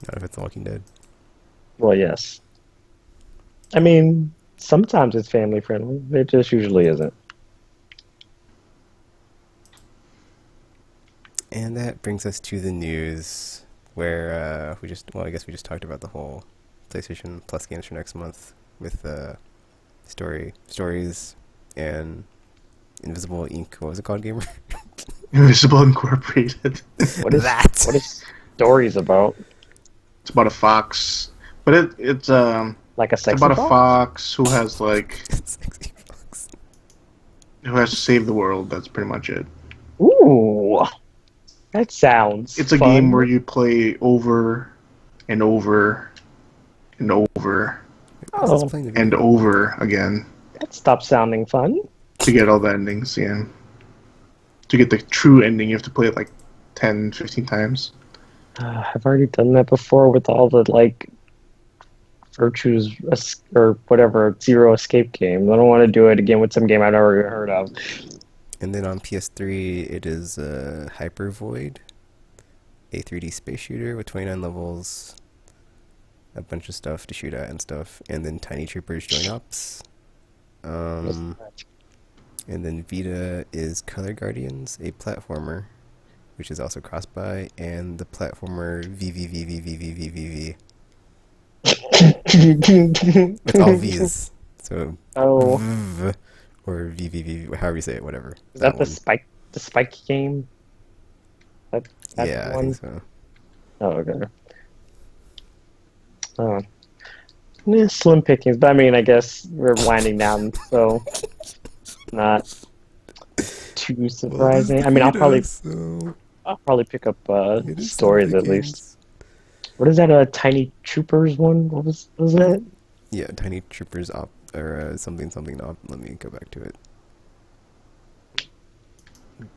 [SPEAKER 1] Not if it's The Walking Dead.
[SPEAKER 2] well, yes. I mean, sometimes it's family friendly. It just usually isn't.
[SPEAKER 1] And that brings us to the news, where I guess we just talked about the whole PlayStation Plus games for next month with stories and Invisible Ink. What was it called, gamer?
[SPEAKER 3] Invisible Incorporated.
[SPEAKER 2] What is
[SPEAKER 1] that?
[SPEAKER 2] What is stories about?
[SPEAKER 3] It's about a fox, but it's
[SPEAKER 2] Like a
[SPEAKER 3] it's
[SPEAKER 2] sexy
[SPEAKER 3] about a
[SPEAKER 2] fox?
[SPEAKER 3] fox who has
[SPEAKER 1] Sexy fox.
[SPEAKER 3] who has to save the world. That's pretty much it.
[SPEAKER 2] Ooh, that sounds.
[SPEAKER 3] It's a
[SPEAKER 2] fun.
[SPEAKER 3] game where you play over and over and over
[SPEAKER 1] Who's this
[SPEAKER 2] Oh.
[SPEAKER 1] playing the video?
[SPEAKER 3] and over again
[SPEAKER 2] That stopped sounding fun.
[SPEAKER 3] to get all the endings. Yeah. To get the true ending, you have to play it like 10, 15 times.
[SPEAKER 2] I've already done that before with all the virtues or whatever zero escape game. I don't want to do it again with some game I've never even heard of.
[SPEAKER 1] And then on PS3, it is Hyper Void, a 3D space shooter with 29 levels, a bunch of stuff to shoot at and stuff, and then Tiny Troopers Joint Ops. And then Vita is Color Guardians, a platformer, which is also cross-buy, and the platformer VVVVVVVV. It's all V's. So,
[SPEAKER 2] Oh,
[SPEAKER 1] VV, or VVV, however you say it, whatever.
[SPEAKER 2] is that the
[SPEAKER 1] one.
[SPEAKER 2] spike game? That's
[SPEAKER 1] Yeah,
[SPEAKER 2] the
[SPEAKER 1] I think
[SPEAKER 2] one.
[SPEAKER 1] so.
[SPEAKER 2] Oh, okay. Oh, yeah, slim pickings. But I mean, I guess we're winding down, so not too
[SPEAKER 1] Well, it is
[SPEAKER 2] surprising.
[SPEAKER 1] the
[SPEAKER 2] I mean,
[SPEAKER 1] beta, so
[SPEAKER 2] I'll probably pick up
[SPEAKER 1] it is slim
[SPEAKER 2] stories at least.
[SPEAKER 1] pickings.
[SPEAKER 2] What is that? A Tiny Troopers one? What was that?
[SPEAKER 1] Yeah, Tiny Troopers op or something something op. Let me go back to it.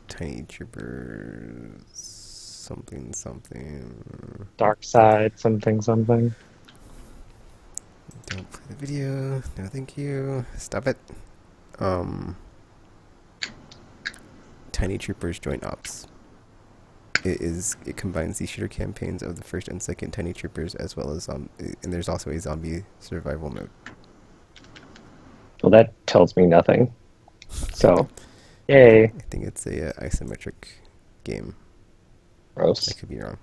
[SPEAKER 1] Tiny Troopers something something.
[SPEAKER 2] Dark Side, something, something.
[SPEAKER 1] Don't play the video. No, thank you. Stop it. Um, Tiny Troopers Joint Ops. It combines the shooter campaigns of the first and second Tiny Troopers as well as and there's also a zombie survival mode.
[SPEAKER 2] Well, that tells me nothing. So, yay.
[SPEAKER 1] I think it's a isometric game. I
[SPEAKER 2] Gross.
[SPEAKER 1] could be wrong.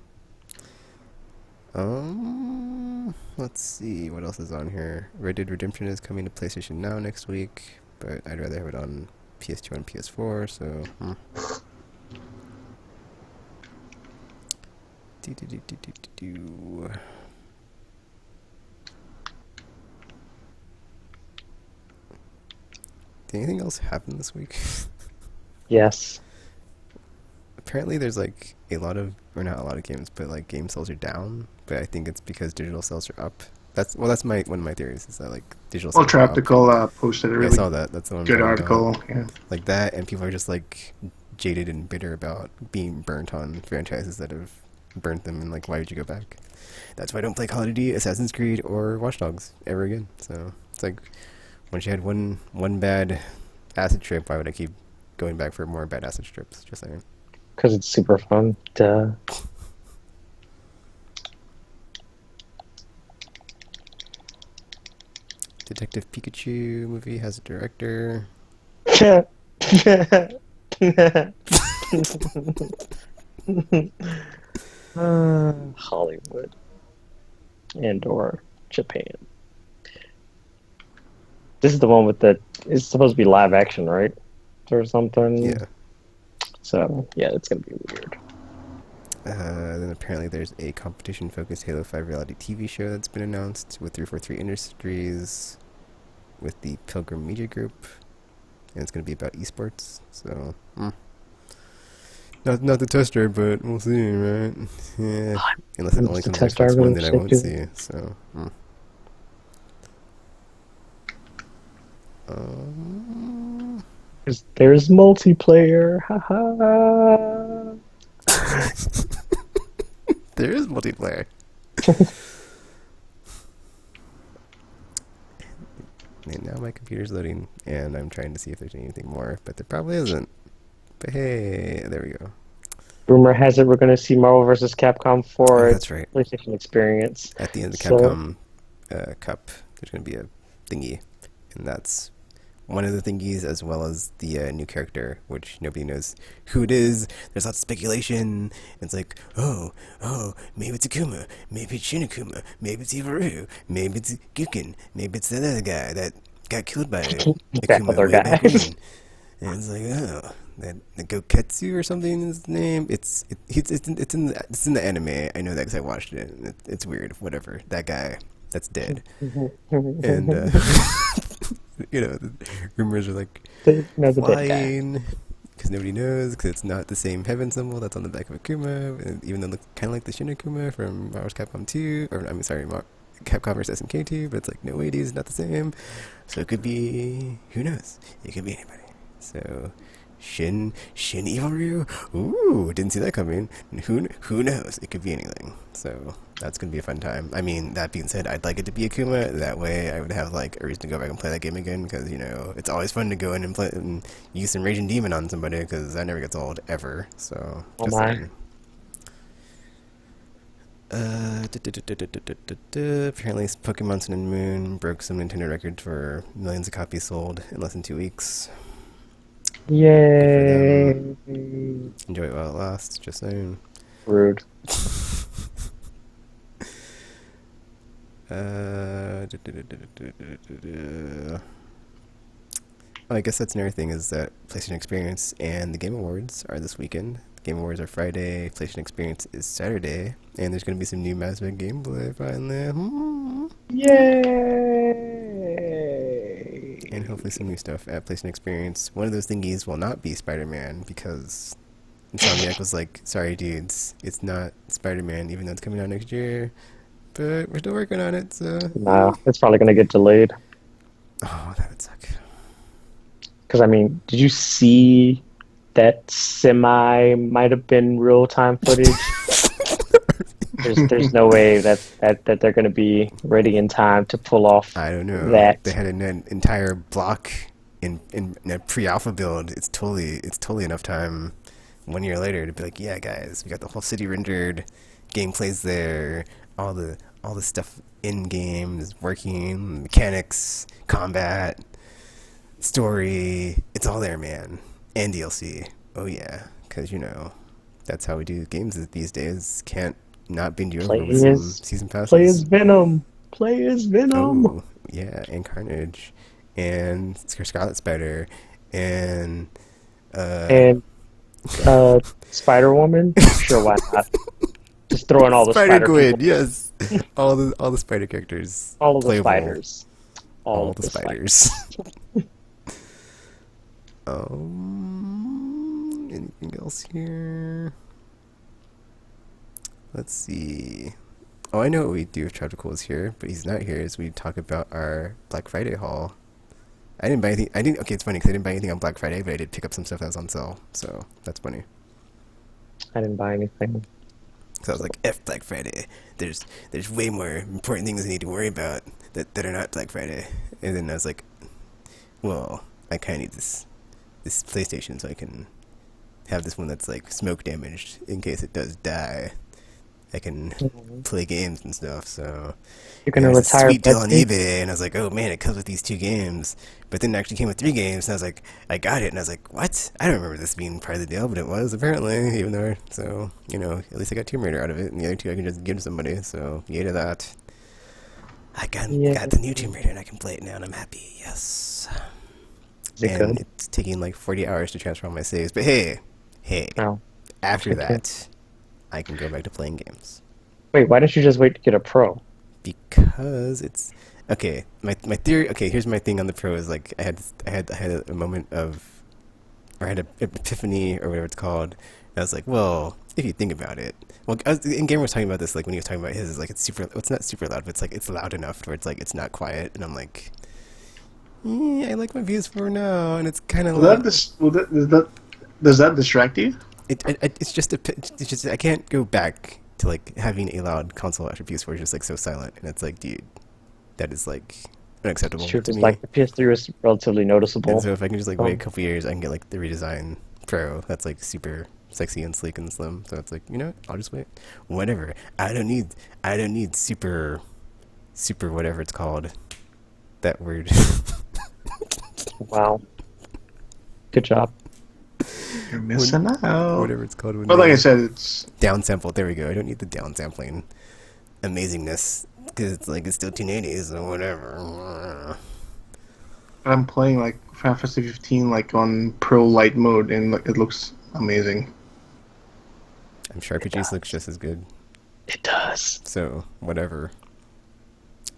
[SPEAKER 1] Let's see what else is on here. Red Dead Redemption is coming to PlayStation Now next week, but I'd rather have it on PS2 and PS4. So. Do. Did anything else happen this week?
[SPEAKER 2] Yes.
[SPEAKER 1] Apparently there's like a lot of, or not a lot of games, but like game sales are down. But I think it's because digital sales are up. That's one of my theories is that like digital sales
[SPEAKER 3] Ultra
[SPEAKER 1] are up.
[SPEAKER 3] Optical posted a
[SPEAKER 1] Yeah, I
[SPEAKER 3] really
[SPEAKER 1] saw that. That's the one I'm
[SPEAKER 3] good
[SPEAKER 1] talking about.
[SPEAKER 3] article. Yeah.
[SPEAKER 1] Like that, and people are just like jaded and bitter about being burnt on franchises that have burnt them, and like, why would you go back? That's why I don't play Call of Duty, Assassin's Creed, or Watch Dogs ever again. So it's like, once you had one bad acid trip, why would I keep going back for more bad acid trips? Just saying.
[SPEAKER 2] Because it's super fun. Duh.
[SPEAKER 1] Detective Pikachu movie has a director.
[SPEAKER 2] Hollywood. And/or Japan. This is the one with the. It's supposed to be live action, right? Or something.
[SPEAKER 1] Yeah.
[SPEAKER 2] So, yeah, it's going to be weird.
[SPEAKER 1] Then apparently there's a competition-focused Halo 5 reality TV show that's been announced with 343 Industries with the Pilgrim Media Group, and it's going to be about esports. So, not the tester, but we'll see, right? Yeah, unless it only comes to Xbox One, then I won't see. So,
[SPEAKER 2] There's multiplayer. Haha.
[SPEAKER 1] there is multiplayer. And now my computer's loading, and I'm trying to see if there's anything more, but there probably isn't. But hey, there we go.
[SPEAKER 2] Rumor has it we're going to see Marvel vs. Capcom 4
[SPEAKER 1] That's right.
[SPEAKER 2] PlayStation Experience.
[SPEAKER 1] At the end of the Capcom Cup, there's going to be a thingy, and that's one of the thingies as well as the new character, which nobody knows who it is. There's lots of speculation. It's like, oh, maybe it's Akuma, maybe it's Shinakuma, maybe it's Ivaru, maybe it's Gukin, maybe it's that other guy that got killed by Akuma
[SPEAKER 2] other
[SPEAKER 1] way
[SPEAKER 2] guy.
[SPEAKER 1] back when. And it's like, oh, that the Goketsu or something is his name. It's in the anime. I know that because I watched it. It's weird. Whatever. That guy that's dead. And the rumors are like flying because nobody knows because it's not the same heaven symbol that's on the back of Akuma, and even though it looks kind of like the Shin Akuma from Marvel's Capcom 2, or I'm sorry, Capcom vs SNK 2, but it's like no way, it's not the same. So it could be, who knows? It could be anybody. So Shin Ivaru. Ooh, didn't see that coming. Who knows? It could be anything. So that's gonna be a fun time. I mean, that being said, I'd like it to be Akuma. That way, I would have like a reason to go back and play that game again. Because it's always fun to go in and play and use some Raging Demon on somebody. Because that never gets old ever. So just saying. Apparently, Pokemon Sun and Moon broke some Nintendo records for millions of copies sold in less than 2 weeks.
[SPEAKER 2] Yay!
[SPEAKER 1] Enjoy it while it lasts, just saying.
[SPEAKER 2] Rude.
[SPEAKER 1] I guess that's another thing is that PlayStation Experience and the Game Awards are this weekend. Game Awards are Friday. PlayStation Experience is Saturday, and there's gonna be some new Mass Effect gameplay finally.
[SPEAKER 2] Yay!
[SPEAKER 1] And hopefully some new stuff at PlayStation Experience. One of those thingies will not be Spider-Man because Insomniac was like, "Sorry, dudes, it's not Spider-Man, even though it's coming out next year." But we're still working on it, so...
[SPEAKER 2] Nah, it's probably gonna get delayed.
[SPEAKER 1] Oh, that would suck.
[SPEAKER 2] Because I mean, did you see that might have been real time footage? There's no way that they're gonna be ready in time to pull off.
[SPEAKER 1] I don't know.
[SPEAKER 2] That.
[SPEAKER 1] They had an entire block in a pre-alpha build. It's totally enough time 1 year later to be like, yeah, guys, we got the whole city rendered, gameplay's there, all the stuff in game is working, mechanics, combat, story, it's all there, man. And DLC. Oh yeah, because that's how we do games these days. Can't not binge over with some season passes.
[SPEAKER 2] Play as Venom. Play as Venom.
[SPEAKER 1] Oh yeah, and Carnage, and Scarlet Spider, and
[SPEAKER 2] Spider Woman. Sure, why not? Just throwing all the Spider
[SPEAKER 1] Gwen, yes, all the Spider characters,
[SPEAKER 2] all of the
[SPEAKER 1] playable.
[SPEAKER 2] spiders,
[SPEAKER 1] all the spiders. Anything else here? Let's see. Oh, I know what we do if Tropical is here, but he's not here. Is we talk about our Black Friday haul. I didn't buy anything. Okay, it's funny because I didn't buy anything on Black Friday, but I did pick up some stuff that was on sale. So that's funny.
[SPEAKER 2] I didn't buy anything.
[SPEAKER 1] So I was like, F Black Friday. There's way more important things I need to worry about that are not Black Friday. And then I was like, well, I kind of need this PlayStation so I can have this one that's like smoke damaged in case it does die. I can play games and stuff. So
[SPEAKER 2] you're gonna retire.
[SPEAKER 1] Sweet deal on eBay, and I was like, oh man, it comes with these 2 games. But then it actually came with 3 games, and I was like, I got it, and I was like, what? I don't remember this being part of the deal, but it was apparently. Even though, so at least I got Tomb Raider out of it, and the other 2 I can just give to somebody. So yay to that. I got the new Tomb Raider, and I can play it now, and I'm happy. Yes. And it's taking like 40 hours to transfer all my saves. But hey, after that, I can go back to playing games.
[SPEAKER 2] Wait, why don't you just wait to get a Pro?
[SPEAKER 1] Because it's okay. My theory. Okay, here's my thing on the Pro is like I had a moment of, or I had an epiphany or whatever it's called. And I was like, well, if you think about it, and Gamer was talking about this like when he was talking about his is like it's super. It's not super loud, but it's like it's loud enough where it's like it's not quiet, and I'm like, I like my PS4 now, and it's kind of.
[SPEAKER 3] Does that distract you?
[SPEAKER 1] It's just I can't go back to like having a loud console after PS4 is just like so silent, and it's like, dude, that is like unacceptable to me.
[SPEAKER 2] Like the PS3 was relatively noticeable.
[SPEAKER 1] And so if I can just like wait a couple years, I can get like the redesign Pro that's like super sexy and sleek and slim. So it's like, I'll just wait. Whatever. I don't need super whatever it's called. That word.
[SPEAKER 2] Wow. Good job.
[SPEAKER 3] You're missing out.
[SPEAKER 1] Whatever it's called.
[SPEAKER 3] But like I said, it's
[SPEAKER 1] downsample. There we go. I don't need the downsampling amazingness because it's like it's still 1080s or whatever.
[SPEAKER 3] I'm playing like Final Fantasy 15 like on Pro Light mode, and like, it looks amazing.
[SPEAKER 1] I'm sure RPGs looks just as good.
[SPEAKER 2] It does.
[SPEAKER 1] So whatever.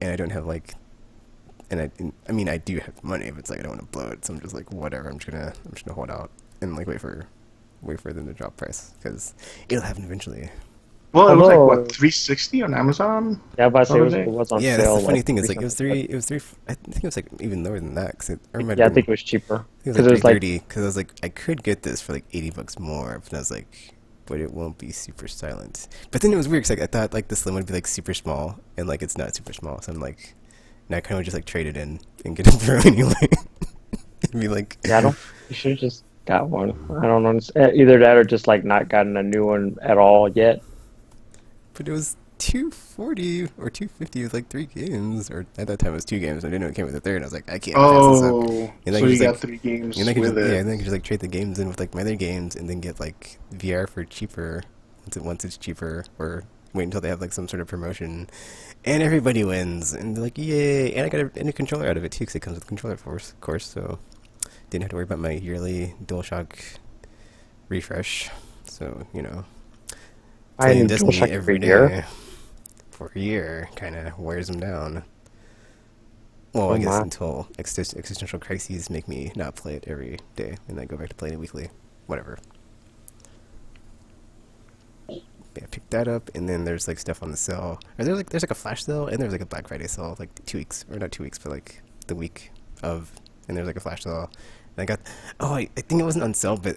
[SPEAKER 1] And I don't have like, I mean I do have money, but it's like I don't want to blow it. So I'm just like whatever. I'm just gonna hold out and like wait for them to drop price because it'll happen eventually.
[SPEAKER 3] Well, it was like what, $360 on Amazon?
[SPEAKER 2] Yeah, I was about to say it was on sale.
[SPEAKER 1] Yeah, that's the funny
[SPEAKER 2] like,
[SPEAKER 1] thing is like it was three. I think it was like even lower than that because
[SPEAKER 2] I think it was cheaper
[SPEAKER 1] because it was like $30. Because I was like I could get this for like $80 more, but I was like, but it won't be super silent. But then it was weird because like I thought like the Slim would be like super small, and like it's not super small. So I'm like, now I kind of just like trade it in and get it through anyway. And be like,
[SPEAKER 2] yeah, you should have just got one. I don't know. Either that or just like not gotten a new one at all yet.
[SPEAKER 1] But it was $240 or $250 with like 3 games, or at that time it was 2 games. I didn't know it came with a third. And I was like, I can't pass this up. And
[SPEAKER 3] so you got
[SPEAKER 1] like,
[SPEAKER 3] 3 games
[SPEAKER 1] and
[SPEAKER 3] with it.
[SPEAKER 1] Yeah, and then I can just like trade the games in with like my other games, and then get like VR for cheaper once it's cheaper, or wait until they have like some sort of promotion, and everybody wins, and they're like, yay! And I got a controller out of it too, because it comes with a controller, of course. So didn't have to worry about my yearly DualShock refresh. So, you know,
[SPEAKER 2] I
[SPEAKER 1] playing
[SPEAKER 2] need
[SPEAKER 1] Destiny
[SPEAKER 2] DualShock
[SPEAKER 1] every
[SPEAKER 2] year.
[SPEAKER 1] day for a year kind of wears them down. Well,
[SPEAKER 2] Oh
[SPEAKER 1] I guess
[SPEAKER 2] my.
[SPEAKER 1] until existential crises make me not play it every day and then go back to playing it weekly. Whatever. Yeah, pick that up, and then there's like stuff on the sale. Or there's like a flash sale, and there's like a Black Friday sale, like 2 weeks, or not 2 weeks, but like the week of, and there's like a flash sale. And I got, I think it wasn't on sale, but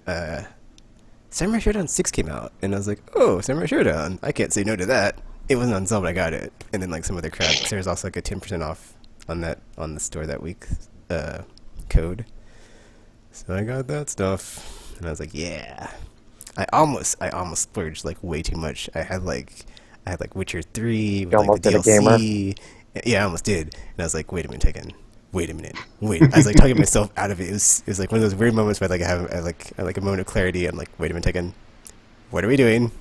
[SPEAKER 1] Samurai Showdown 6 came out, and I was like, oh, Samurai Showdown, I can't say no to that. It wasn't on sale, but I got it. And then like some other crap. There's also like a 10% off on the store that week code. So I got that stuff, and I was like, yeah. I almost splurged like way too much. I had like Witcher 3 with
[SPEAKER 2] You
[SPEAKER 1] like
[SPEAKER 2] almost
[SPEAKER 1] the
[SPEAKER 2] did a gamer.
[SPEAKER 1] DLC. Yeah, I almost did. And I was like, wait a minute, Tekken. Wait a minute. Wait. I was like talking myself out of it. It was like one of those weird moments where like I have like a moment of clarity. I'm like, wait a minute, Tekken. What are we doing?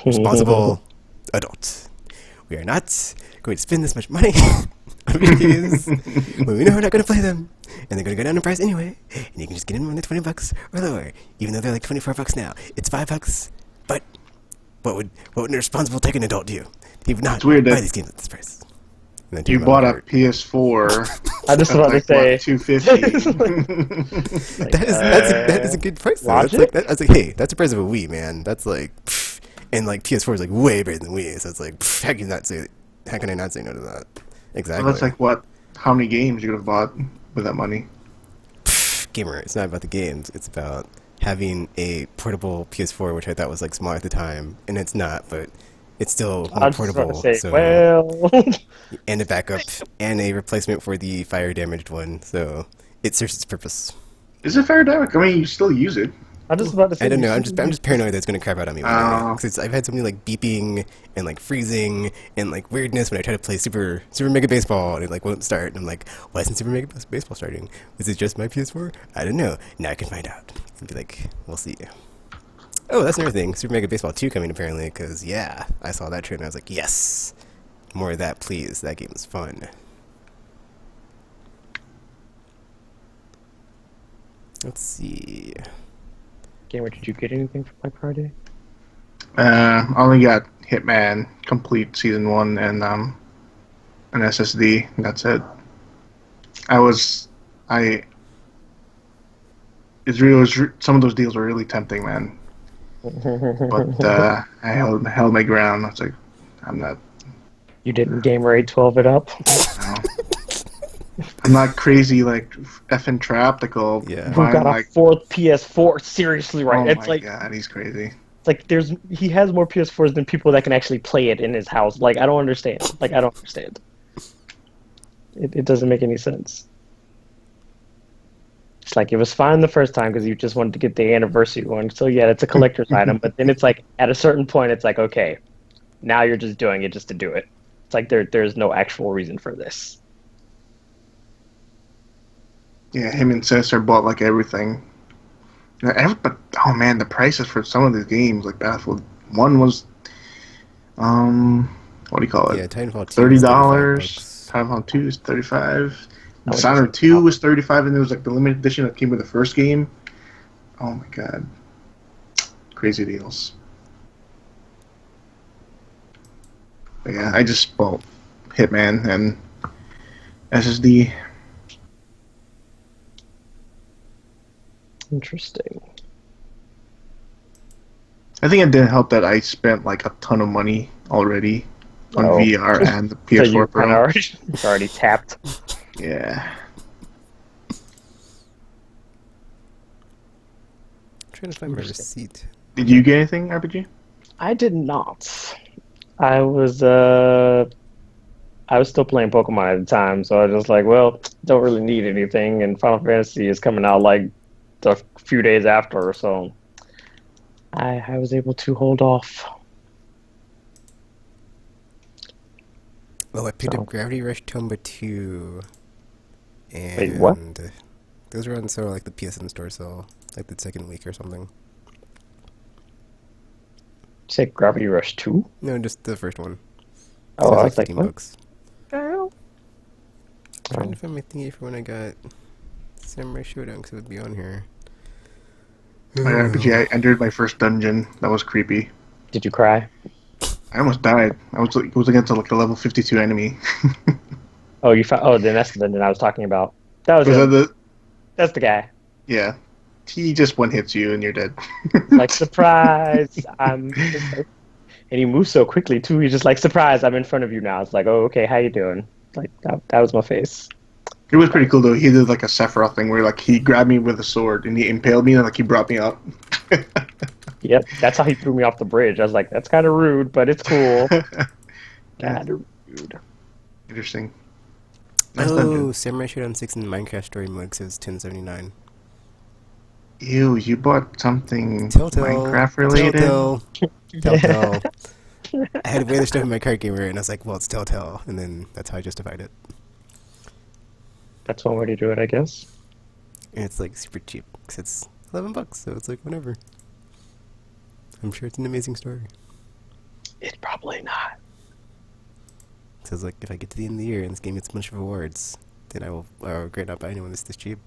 [SPEAKER 1] Responsible adults. We are not going to spend this much money on video games when we know we're not going to play them, and they're going to go down in price anyway. And you can just get them when they're $20 or lower, even though they're like $24 now. It's $5, but what would an irresponsible Tekken adult do? He would not
[SPEAKER 3] It's weird
[SPEAKER 1] buy
[SPEAKER 3] that
[SPEAKER 1] these games at this price. And then
[SPEAKER 3] you
[SPEAKER 1] take them
[SPEAKER 3] bought
[SPEAKER 1] out
[SPEAKER 3] a
[SPEAKER 1] of cart.
[SPEAKER 3] PS4
[SPEAKER 2] I just
[SPEAKER 3] at
[SPEAKER 2] about to
[SPEAKER 3] like
[SPEAKER 2] say
[SPEAKER 3] what, $250.
[SPEAKER 2] like,
[SPEAKER 1] That is a good price though. That's
[SPEAKER 2] logic?
[SPEAKER 1] like I was like, hey, that's the price of a Wii, man. That's like, pff. And like PS4 is like way better than Wii, so it's like, pff, how can I not say no to that?
[SPEAKER 3] So
[SPEAKER 1] Exactly.
[SPEAKER 3] that's like what? How many games you could have bought with that money?
[SPEAKER 1] Gamer, it's not about the games. It's about having a portable PS4, which I thought was like small at the time, and it's not, but it's still
[SPEAKER 2] I
[SPEAKER 1] more
[SPEAKER 2] was just about to
[SPEAKER 1] portable.
[SPEAKER 2] say,
[SPEAKER 1] So
[SPEAKER 2] well,
[SPEAKER 1] and a backup and a replacement for the fire damaged one. So it serves its purpose.
[SPEAKER 3] Is it fair damage? I mean, you still use it.
[SPEAKER 2] I was just about to say.
[SPEAKER 1] I don't know.
[SPEAKER 2] you
[SPEAKER 1] I'm
[SPEAKER 2] shouldn't
[SPEAKER 1] just paranoid that it's gonna crap out on me one day because I've had so many like beeping and like freezing and like weirdness when I try to play Super Mega Baseball and it like won't start. And I'm like, why isn't Super Mega Baseball starting? Is it just my PS4? I don't know. Now I can find out and be like, we'll see. Oh, that's another thing. Super Mega Baseball 2 coming apparently because yeah, I saw that trailer and I was like, yes, more of that, please. That game is fun. Let's see.
[SPEAKER 2] Gamer, did you get anything for Black Friday?
[SPEAKER 3] I only got Hitman Complete Season 1 and an SSD. That's it. Some of those deals were really tempting, man. But I held my ground. I was like, I'm not.
[SPEAKER 2] You didn't Gamer 812 it up?
[SPEAKER 3] No. I'm not crazy like effing trapped. Like, oh,
[SPEAKER 1] Yeah.
[SPEAKER 2] Who got a fourth PS4? Seriously, right?
[SPEAKER 3] Oh
[SPEAKER 2] It's
[SPEAKER 3] my
[SPEAKER 2] like
[SPEAKER 3] god, he's crazy.
[SPEAKER 2] it's like he has more PS4s than people that can actually play it in his house. Like I don't understand. Like I don't understand. It doesn't make any sense. It's like it was fine the first time because you just wanted to get the anniversary one. So yeah, it's a collector's item. But then it's like at a certain point, it's like okay, now you're just doing it just to do it. It's like there's no actual reason for this.
[SPEAKER 3] Yeah, him and Sinister bought like everything. But oh man, the prices for some of these games, like Battlefield 1 was, what do you call it?
[SPEAKER 1] Yeah, Titanfall 2
[SPEAKER 3] $30.
[SPEAKER 1] is $35.
[SPEAKER 3] Titanfall 2 is $35.
[SPEAKER 2] That was
[SPEAKER 3] Dishonored 2 was $35, and there was like the limited edition that came with the first game. Oh my god, crazy deals. But yeah, I just bought Hitman and SSD.
[SPEAKER 2] Interesting.
[SPEAKER 3] I think it didn't help that I spent like a ton of money already on
[SPEAKER 2] Oh.
[SPEAKER 3] VR and the
[SPEAKER 2] So you
[SPEAKER 3] PS4
[SPEAKER 2] kind
[SPEAKER 3] Pro.
[SPEAKER 2] of already tapped.
[SPEAKER 3] Yeah.
[SPEAKER 1] I'm trying to find my receipt.
[SPEAKER 3] Did you get anything, RPG?
[SPEAKER 2] I did not. I was still playing Pokemon at the time, so I was just like, well, don't really need anything, and Final Fantasy is coming out like a few days after, so I was able to hold off.
[SPEAKER 1] Oh, I picked
[SPEAKER 2] So-
[SPEAKER 1] up Gravity Rush Tomba 2. And
[SPEAKER 2] Wait, what?
[SPEAKER 1] those were on sale like the PSN store sale, like the second week or something.
[SPEAKER 2] You said Gravity Rush 2?
[SPEAKER 1] No, just the first one.
[SPEAKER 2] Oh,
[SPEAKER 1] So
[SPEAKER 2] I
[SPEAKER 1] it's
[SPEAKER 2] was like, what?
[SPEAKER 1] $15. Trying to find my thingy for when I got Samurai Showdown because it would be on here.
[SPEAKER 3] My RPG, I entered my first dungeon. That was creepy.
[SPEAKER 2] Did you cry?
[SPEAKER 3] I almost died. It was against like a level 52 enemy.
[SPEAKER 2] Oh, you found. Oh, then that's the dungeon I was talking about. That was
[SPEAKER 3] Was that
[SPEAKER 2] him.
[SPEAKER 3] the?
[SPEAKER 2] That's the guy.
[SPEAKER 3] Yeah. He just one hits you and you're dead.
[SPEAKER 2] Like surprise, I'm. And he moves so quickly too. He's just like surprise, I'm in front of you now. It's like, oh, okay, how you doing? Like that was my face.
[SPEAKER 3] It was pretty cool though. He did like a Sephiroth thing where like he grabbed me with a sword and he impaled me and like he brought me up.
[SPEAKER 2] Yep, that's how he threw me off the bridge. I was like, that's kind of rude, but it's cool. Kind of rude.
[SPEAKER 3] Interesting. Nice
[SPEAKER 1] Oh,
[SPEAKER 3] dungeon.
[SPEAKER 1] Samurai Shodown 6 in Minecraft Story Mode says 1079.
[SPEAKER 3] Ew, you bought something
[SPEAKER 1] Telltale.
[SPEAKER 3] Minecraft related?
[SPEAKER 1] Telltale. I had way other stuff in my card gamer, and I was like, well, it's Telltale. And then that's how I justified it.
[SPEAKER 2] That's one way to do it, I guess.
[SPEAKER 1] And it's like super cheap, because it's $11, so it's like whatever. I'm sure it's an amazing story.
[SPEAKER 2] It's probably not.
[SPEAKER 1] So it's like, if I get to the end of the year and this game gets a bunch of awards, then I'll regret not buying it when it's this cheap.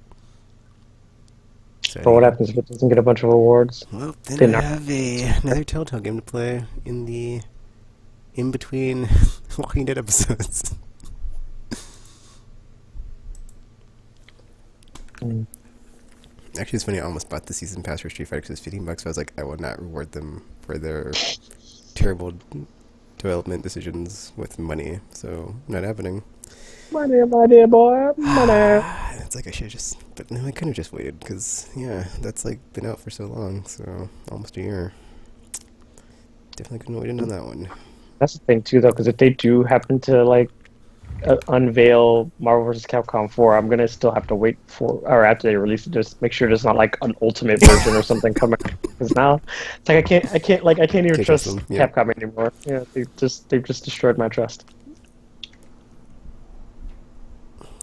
[SPEAKER 1] So
[SPEAKER 2] But what happens if it doesn't get a bunch of awards?
[SPEAKER 1] Well, then
[SPEAKER 2] Then
[SPEAKER 1] I
[SPEAKER 2] I-
[SPEAKER 1] have another Telltale game to play in between Walking Dead episodes.
[SPEAKER 2] Mm.
[SPEAKER 1] Actually, it's funny. I almost bought the season pass for Street Fighter because it's $15. So I was like, I will not reward them for their terrible development decisions with money. So not happening.
[SPEAKER 2] Money, money, boy, money.
[SPEAKER 1] And it's like I should just, but no, I could have just waited because that's like been out for so long, so almost a year. Definitely couldn't have waited on that one.
[SPEAKER 2] That's the thing too, though, because if they do happen to like unveil Marvel vs. Capcom 4, I'm gonna still have to wait for, or after they release it, just make sure there's not like an ultimate version or something coming. Because now it's like I can't even
[SPEAKER 1] Can't
[SPEAKER 2] trust
[SPEAKER 1] trust them, yeah.
[SPEAKER 2] Capcom anymore. Yeah, they've just destroyed my trust.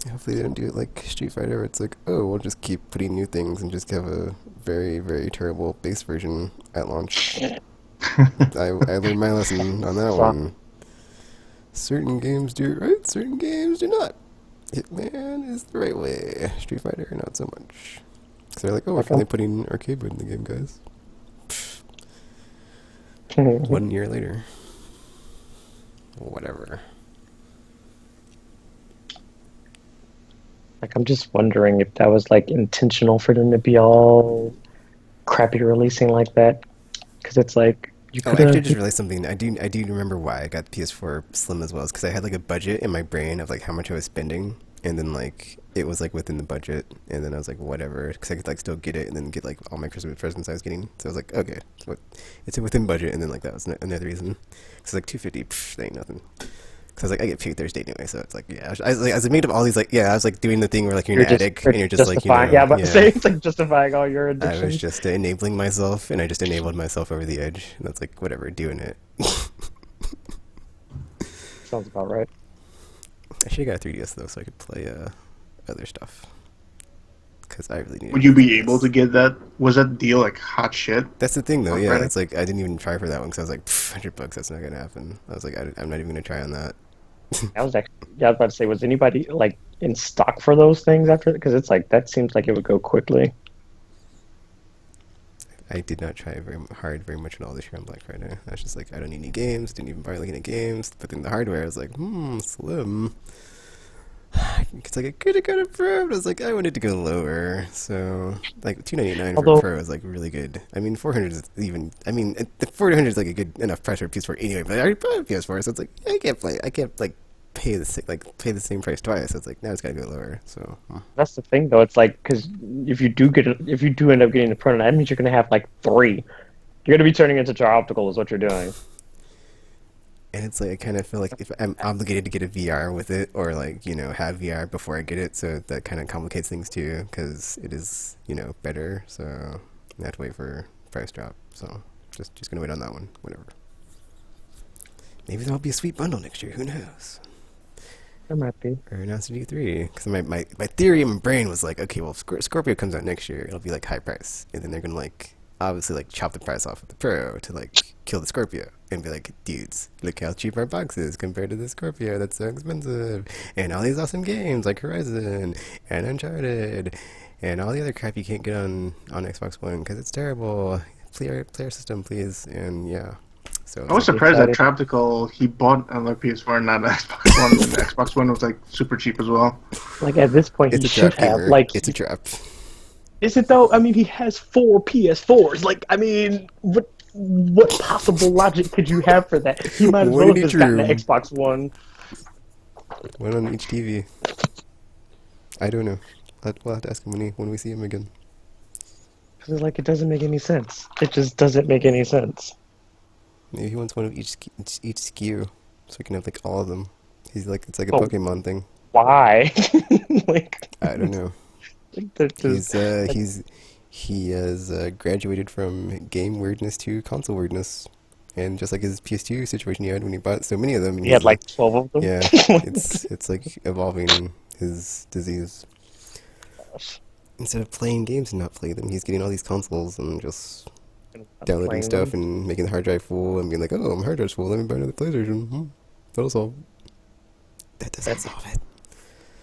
[SPEAKER 1] Hopefully they don't do it like Street Fighter where it's like, oh, we'll just keep putting new things and just have a very, very terrible base version at launch. I learned my lesson on that
[SPEAKER 2] Fuck.
[SPEAKER 1] one. Certain games do it right, certain games do not. Hitman is the right way. Street Fighter, not so much. Because they're like, oh, we're
[SPEAKER 2] Okay.
[SPEAKER 1] finally putting arcade mode in the game, guys. Pfft. 1 year later. Whatever.
[SPEAKER 2] Like, I'm just wondering if that was like intentional for them to be all crappy releasing like that. Because it's like you
[SPEAKER 1] Oh,
[SPEAKER 2] could
[SPEAKER 1] actually, I just
[SPEAKER 2] have.
[SPEAKER 1] realized something. I do remember why I got PS4 Slim as well. Because I had like a budget in my brain of like how much I was spending, and then like it was like within the budget, and then I was like whatever, because I could like still get it and then get like all my Christmas presents I was getting. So I was like, okay, so it's within budget, and then like that was another reason. Because like $250, that ain't nothing. Because I was like, I get paid Thursday anyway, so it's like, yeah. I was made up all these like, I was like doing the thing where like you're in an attic and you're just like,
[SPEAKER 2] justifying. Yeah, but say it's like justifying all your
[SPEAKER 1] I
[SPEAKER 2] addictions.
[SPEAKER 1] was just enabling myself, and I just enabled myself over the edge, and that's like whatever, doing it.
[SPEAKER 2] Sounds about right.
[SPEAKER 1] I should have got a 3DS though, so I could play other stuff. Because I really need.
[SPEAKER 3] Would you be able to get that? Was that deal like hot shit?
[SPEAKER 1] That's the thing though.
[SPEAKER 3] on
[SPEAKER 1] Yeah,
[SPEAKER 3] Friday?
[SPEAKER 1] it's like I didn't even try for that one because I was like, $100. That's not gonna happen. I was like, I'm not even gonna try on that.
[SPEAKER 2] I was actually, yeah, I was about to say, was anybody like in stock for those things after? Because it's like that seems like it would go quickly.
[SPEAKER 1] I did not try very much at all this year on Black Friday. I was just like, I don't need any games. Didn't even buy like any games. But then the hardware, I was like, slim. It's like I could have got a Pro. But I was like, I wanted to go lower. So like $299 for
[SPEAKER 2] Although-
[SPEAKER 1] a Pro is like really good. I mean, 400 is even. I mean, the 400 is like a good enough price for a PS4 anyway. But I already bought a PS4, so it's like I can't like pay the same price twice. So it's like now it's gotta go lower. So.
[SPEAKER 2] That's the thing, though. It's like because if you do end up getting the Pro, that means you're gonna have like 3. You're gonna be turning into optical is what you're doing.
[SPEAKER 1] And it's like I kind of feel like if I'm obligated to get a VR with it, or like have VR before I get it, so that kind of complicates things too, because it is better. So I have to wait for price drop. So just gonna wait on that one. Whatever. Maybe there'll be a sweet bundle next year. Who knows?
[SPEAKER 2] There might be.
[SPEAKER 1] Or announced a D3. Because my theory in my brain was like, okay, well if Scorpio comes out next year, it'll be like high price, and then they're gonna like obviously like chop the price off of the Pro to like kill the Scorpio and be like, dudes, look how cheap our box is compared to the Scorpio that's so expensive, and all these awesome games like Horizon and Uncharted And all the other crap you can't get on Xbox One because it's terrible. Player system, please. And yeah, so
[SPEAKER 3] I was
[SPEAKER 1] it's
[SPEAKER 3] surprised that
[SPEAKER 2] excited.
[SPEAKER 3] Tropical he bought another PS4 and not an Xbox One, and the Xbox One was like super cheap as well.
[SPEAKER 2] Like at this point,
[SPEAKER 1] it's
[SPEAKER 2] he
[SPEAKER 1] a trap
[SPEAKER 2] should have.
[SPEAKER 1] gamer.
[SPEAKER 2] Like,
[SPEAKER 1] It's a trap.
[SPEAKER 2] is it though? I mean, he has 4 PS4s. Like, I mean, what possible logic could you have for that? He might as
[SPEAKER 1] One
[SPEAKER 2] well
[SPEAKER 1] in
[SPEAKER 2] have
[SPEAKER 1] each
[SPEAKER 2] just gotten
[SPEAKER 1] room.
[SPEAKER 2] an Xbox One.
[SPEAKER 1] One on each TV. I don't know. We'll have to ask him when we see him again.
[SPEAKER 2] Because like, it doesn't make any sense. It just doesn't make any sense.
[SPEAKER 1] Maybe he wants one of each SKU, so he can have like all of them. He's like it's like a
[SPEAKER 2] Oh.
[SPEAKER 1] Pokemon thing.
[SPEAKER 2] Why? Like,
[SPEAKER 1] I don't know.
[SPEAKER 2] there's
[SPEAKER 1] He has graduated from game weirdness to console weirdness, and just like his PS2 situation he had when he bought so many of them. And
[SPEAKER 2] he had like 12 of them.
[SPEAKER 1] yeah, it's like evolving his disease. Instead of playing games and not playing them, he's getting all these consoles and just downloading stuff and making the hard drive full and being like, oh, my hard drive's full, let me buy another PlayStation. That'll solve. That doesn't solve it.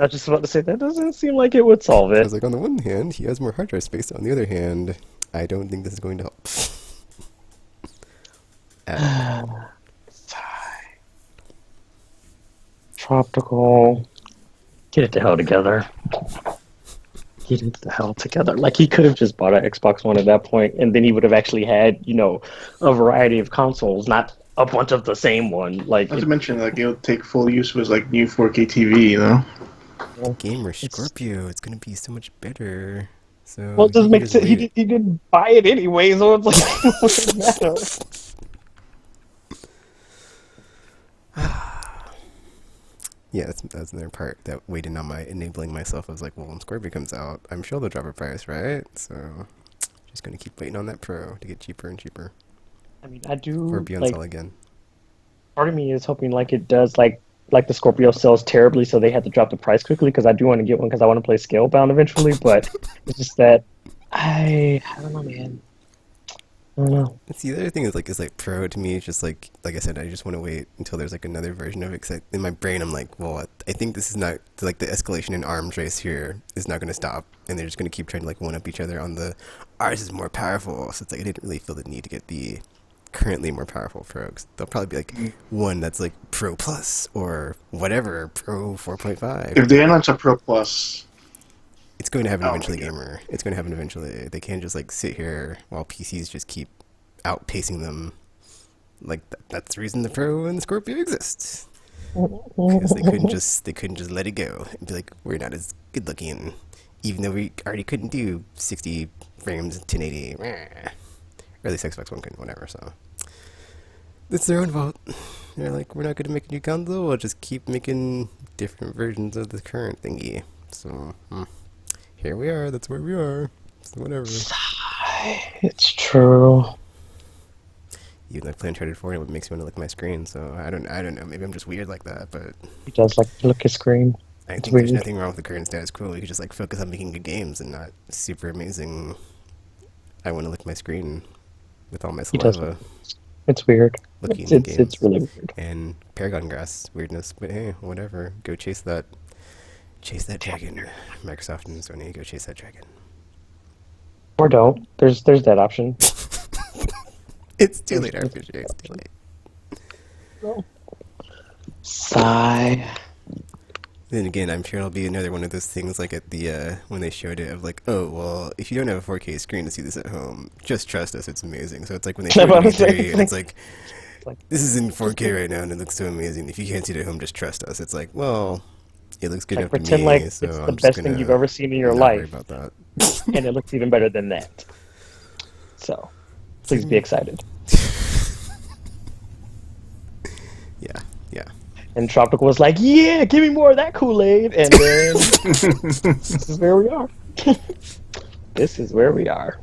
[SPEAKER 2] I was just about to say that doesn't seem like it would solve
[SPEAKER 1] I
[SPEAKER 2] it.
[SPEAKER 1] was like, on the one hand, he has more hard drive space. On the other hand, I don't think this is going to help.
[SPEAKER 2] Tropical, get it the hell together. Get it the hell together. Like, he could have just bought an Xbox One at that point, and then he would have actually had, you know, a variety of consoles, not a bunch of the same one. Like,
[SPEAKER 3] Not to mention, like, he'll take full use of his like new 4K TV, you know.
[SPEAKER 1] Gamer Scorpio, it's going to be so much better. So
[SPEAKER 2] well, it doesn't
[SPEAKER 1] he
[SPEAKER 2] make
[SPEAKER 1] just
[SPEAKER 2] sense.
[SPEAKER 1] wait.
[SPEAKER 2] He didn't buy it anyway, so it's like, what does it matter?
[SPEAKER 1] Yeah, that's another part that waiting on my enabling myself. I was like, well, when Scorpio comes out, I'm sure they'll drop a price, right? So just going to keep waiting on that Pro to get cheaper and cheaper.
[SPEAKER 2] I mean, I do,
[SPEAKER 1] Or be on
[SPEAKER 2] like,
[SPEAKER 1] sale again.
[SPEAKER 2] part of me is hoping like it does, like the Scorpio sells terribly, so they had to drop the price quickly, because I do want to get one because I want to play Scalebound eventually, but it's just that I don't know, man. I don't know.
[SPEAKER 1] See, the other thing is like Pro to me. It's just like I said, I just want to wait until there's like another version of it. Because in my brain, I'm like, well, I think this is not like the escalation in arms race here is not going to stop, and they're just going to keep trying to like one up each other on the ours is more powerful. So it's like I didn't really feel the need to get the currently more powerful Pro. 'Cause there'll probably be like one that's like Pro Plus or whatever Pro 4.5.
[SPEAKER 3] If they announce a Pro Plus,
[SPEAKER 1] It's going to happen
[SPEAKER 3] Oh my
[SPEAKER 1] eventually,
[SPEAKER 3] God.
[SPEAKER 1] gamer. It's going to happen eventually. They can't just like sit here while PCs just keep outpacing them. Like that's the reason the Pro and the Scorpio exists. Because they couldn't just let it go and be like, we're not as good looking, even though we already couldn't do 60 frames 1080. Or at least Xbox One couldn't, whatever. So it's their own fault. They're like, we're not going to make a new console. We'll just keep making different versions of the current thingy. So here we are. That's where we are. So whatever.
[SPEAKER 2] It's true.
[SPEAKER 1] Even though I play Uncharted 4, it makes me want to lick my screen. So I don't know. Maybe I'm just weird like that, but
[SPEAKER 2] He does like to look his screen.
[SPEAKER 1] I
[SPEAKER 2] It's
[SPEAKER 1] think there's
[SPEAKER 2] weird.
[SPEAKER 1] nothing wrong with the current status quo. We could just like focus on making good games and not super amazing. I want to lick my screen with all my
[SPEAKER 2] He does.
[SPEAKER 1] saliva
[SPEAKER 2] It's weird.
[SPEAKER 1] looking
[SPEAKER 2] It's
[SPEAKER 1] at games.
[SPEAKER 2] it's really weird.
[SPEAKER 1] And Paragon Grass weirdness, but hey, whatever. Go chase that dragon. Microsoft and Sony, go chase that dragon.
[SPEAKER 2] Or don't. There's that option.
[SPEAKER 1] It's too late, RPG. It's too late.
[SPEAKER 2] Sigh.
[SPEAKER 1] Then again, I'm sure it'll be another one of those things like at the when they showed it of like, oh well, if you don't have a 4K screen to see this at home, just trust us, it's amazing. So it's like when they showed it at E3 and it's like, this is in 4K right now and it looks so amazing. If you can't see it at home, just trust us. It's like, well, it looks good
[SPEAKER 2] Like,
[SPEAKER 1] enough to
[SPEAKER 2] pretend
[SPEAKER 1] me,
[SPEAKER 2] like
[SPEAKER 1] so
[SPEAKER 2] it's the
[SPEAKER 1] I'm just
[SPEAKER 2] best thing
[SPEAKER 1] gonna
[SPEAKER 2] you've ever seen in your
[SPEAKER 1] not worry
[SPEAKER 2] life,
[SPEAKER 1] about that.
[SPEAKER 2] and it looks even better than that. So, please be excited.
[SPEAKER 1] Yeah.
[SPEAKER 2] And Tropical was like, "Yeah, give me more of that Kool-Aid," and then this is where we are. This is where we are.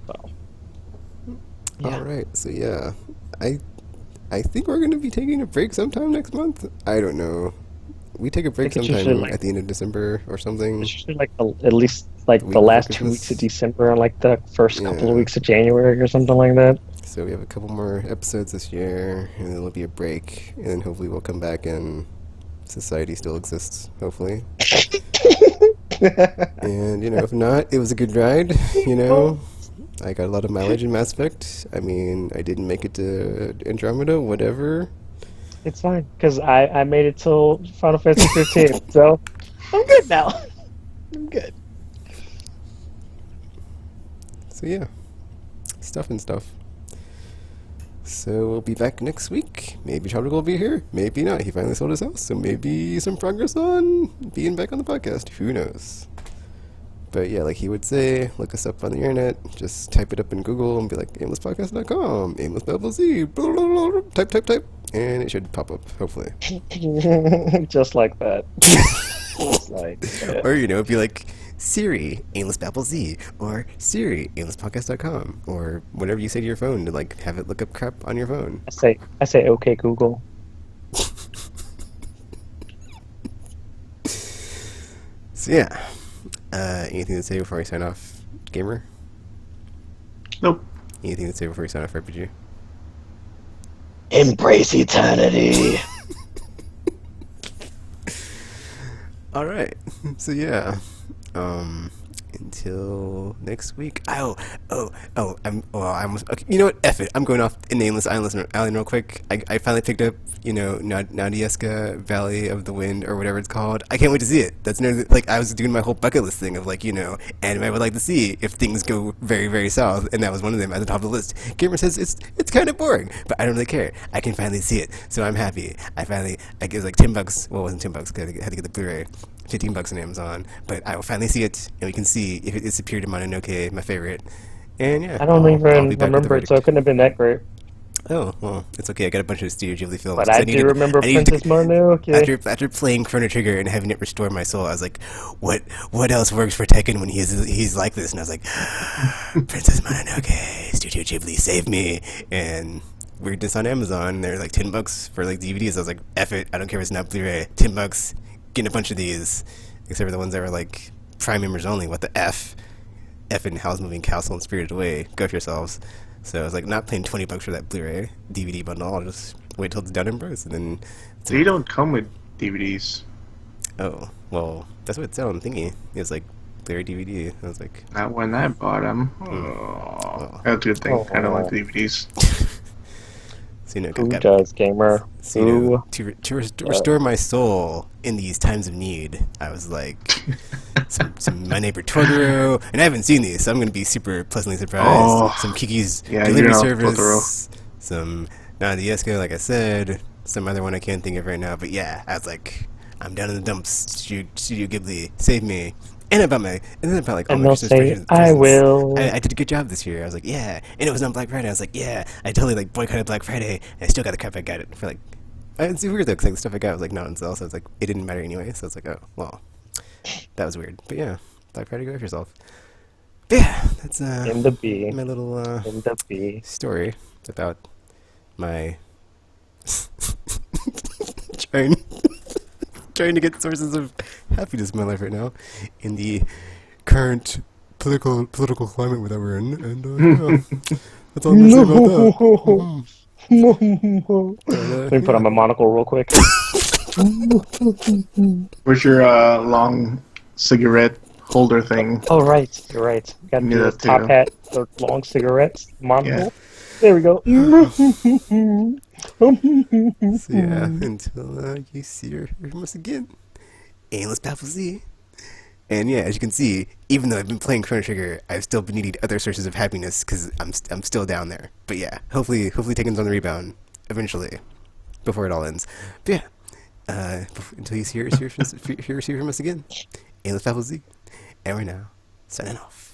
[SPEAKER 2] So, yeah.
[SPEAKER 1] All right, so yeah, I think we're gonna be taking a break sometime next month. I don't know. We take a break
[SPEAKER 2] think it's usually
[SPEAKER 1] sometime
[SPEAKER 2] like-
[SPEAKER 1] at the end of December or something.
[SPEAKER 2] It's usually like at least like
[SPEAKER 1] Week
[SPEAKER 2] the last
[SPEAKER 1] before
[SPEAKER 2] 2 weeks of
[SPEAKER 1] Christmas.
[SPEAKER 2] December and like the first couple
[SPEAKER 1] Yeah.
[SPEAKER 2] of weeks of January or something like that.
[SPEAKER 1] So we have a couple more episodes this year, and then there'll be a break, and then hopefully we'll come back in society still exists, hopefully. And, if not, it was a good ride, I got a lot of mileage in Mass Effect. I mean, I didn't make it to Andromeda, whatever.
[SPEAKER 2] It's fine, because I made it till Final Fantasy 15, so I'm good now. I'm good.
[SPEAKER 1] So yeah, stuff and stuff. So we'll be back next week. Maybe Charlie will be here. Maybe not. He finally sold his house, so maybe some progress on being back on the podcast. Who knows? But yeah, like he would say, look us up on the internet. Just type it up in Google and be like, aimlesspodcast.com, aimless double Z, blah, blah, blah, blah, type, and it should pop up, hopefully.
[SPEAKER 2] Just like that. Just like that.
[SPEAKER 1] Or, it'd be like, Siri, Aimless Babble Z, or Siri, aimlesspodcast.com, or whatever you say to your phone to like have it look up crap on your phone.
[SPEAKER 2] I say okay Google.
[SPEAKER 1] So yeah, anything to say before I sign off, gamer?
[SPEAKER 3] Nope.
[SPEAKER 1] Anything to say before we sign off, RPG?
[SPEAKER 2] Embrace eternity.
[SPEAKER 1] All right. So yeah. Until next week. I almost. Okay, you know what? F it. I'm going off in Nameless Island real quick. I finally picked up, Nadieska Valley of the Wind or whatever it's called. I can't wait to see it. That's like I was doing my whole bucket list thing of like, anime I would like to see if things go very, very south, and that was one of them at the top of the list. Gamer says it's kind of boring, but I don't really care. I can finally see it, so I'm happy. I it was like $10. Well, it wasn't $10 because I had to get the Blu-ray. $15 on Amazon, but I will finally see it, and we can see if it disappeared in Mononoke, my favorite. And yeah,
[SPEAKER 2] I don't even
[SPEAKER 1] I'll be back with the
[SPEAKER 2] remember it, so it couldn't have been that great.
[SPEAKER 1] Oh, well, it's okay. I got a bunch of Studio Ghibli films.
[SPEAKER 2] But I do remember Princess Mononoke.
[SPEAKER 1] After playing Chrono Trigger and having it restore my soul, I was like, what else works for Tekken when he's like this? And I was like, Princess Mononoke, Studio Ghibli, save me. And weirdness on Amazon, they're like $10 for like DVDs. I was like, F it, I don't care if it's not Blu-ray. $10, getting a bunch of these, except for the ones that were like Prime members only. What the F? F in Howl's Moving Castle and Spirited Away. Go for yourselves. So I was like, not paying $20 for that Blu-ray DVD bundle. I'll just wait till it's done in Bros, and then.
[SPEAKER 3] They don't come with DVDs.
[SPEAKER 1] Oh well, that's what it said on thingy. It was like Blu-ray DVD. I was like,
[SPEAKER 3] not when I bought them. Oh, that's a good thing. I don't like DVDs.
[SPEAKER 1] So,
[SPEAKER 2] who does, gamer?
[SPEAKER 1] So, to restore my soul in these times of need, I was like, some My Neighbor Totoro, and I haven't seen these, so I'm going to be super pleasantly surprised. Some Kiki's Delivery Service, some Nadieska, like I said, some other one I can't think of right now, but yeah, I was like, I'm down in the dumps, Studio Ghibli, save me. And about like all my Christmas presents.
[SPEAKER 2] I will.
[SPEAKER 1] I did a good job this year. I was like, yeah, and it was on Black Friday. I was like, yeah, I totally like boycotted Black Friday, and I still got the crap I got it for like. It's weird though, because like, the stuff I got was like not on sale, so it's like it didn't matter anyway. So it's like, oh well, that was weird. But yeah, Black Friday, go for yourself. But yeah, that's
[SPEAKER 2] in the B.
[SPEAKER 1] My little
[SPEAKER 2] in the B.
[SPEAKER 1] story about my trying to get sources of happiness in my life right now in the current political climate that we're in, and yeah, that's all I'm gonna say about that.
[SPEAKER 2] Let me put on my monocle real quick.
[SPEAKER 3] Where's your long cigarette holder thing?
[SPEAKER 2] Oh right, you're right. Got the top hat, the long cigarettes, monocle.
[SPEAKER 3] Yeah.
[SPEAKER 2] There we go.
[SPEAKER 1] So yeah, until you see her from us again. Aimless Babble Z. And yeah, as you can see, even though I've been playing Chrono Trigger, I've still been needing other sources of happiness because I'm still down there. But yeah, hopefully Tekken's on the rebound eventually, before it all ends. But yeah, until you hear from us again, Aimless Babble Z, and we're now signing off.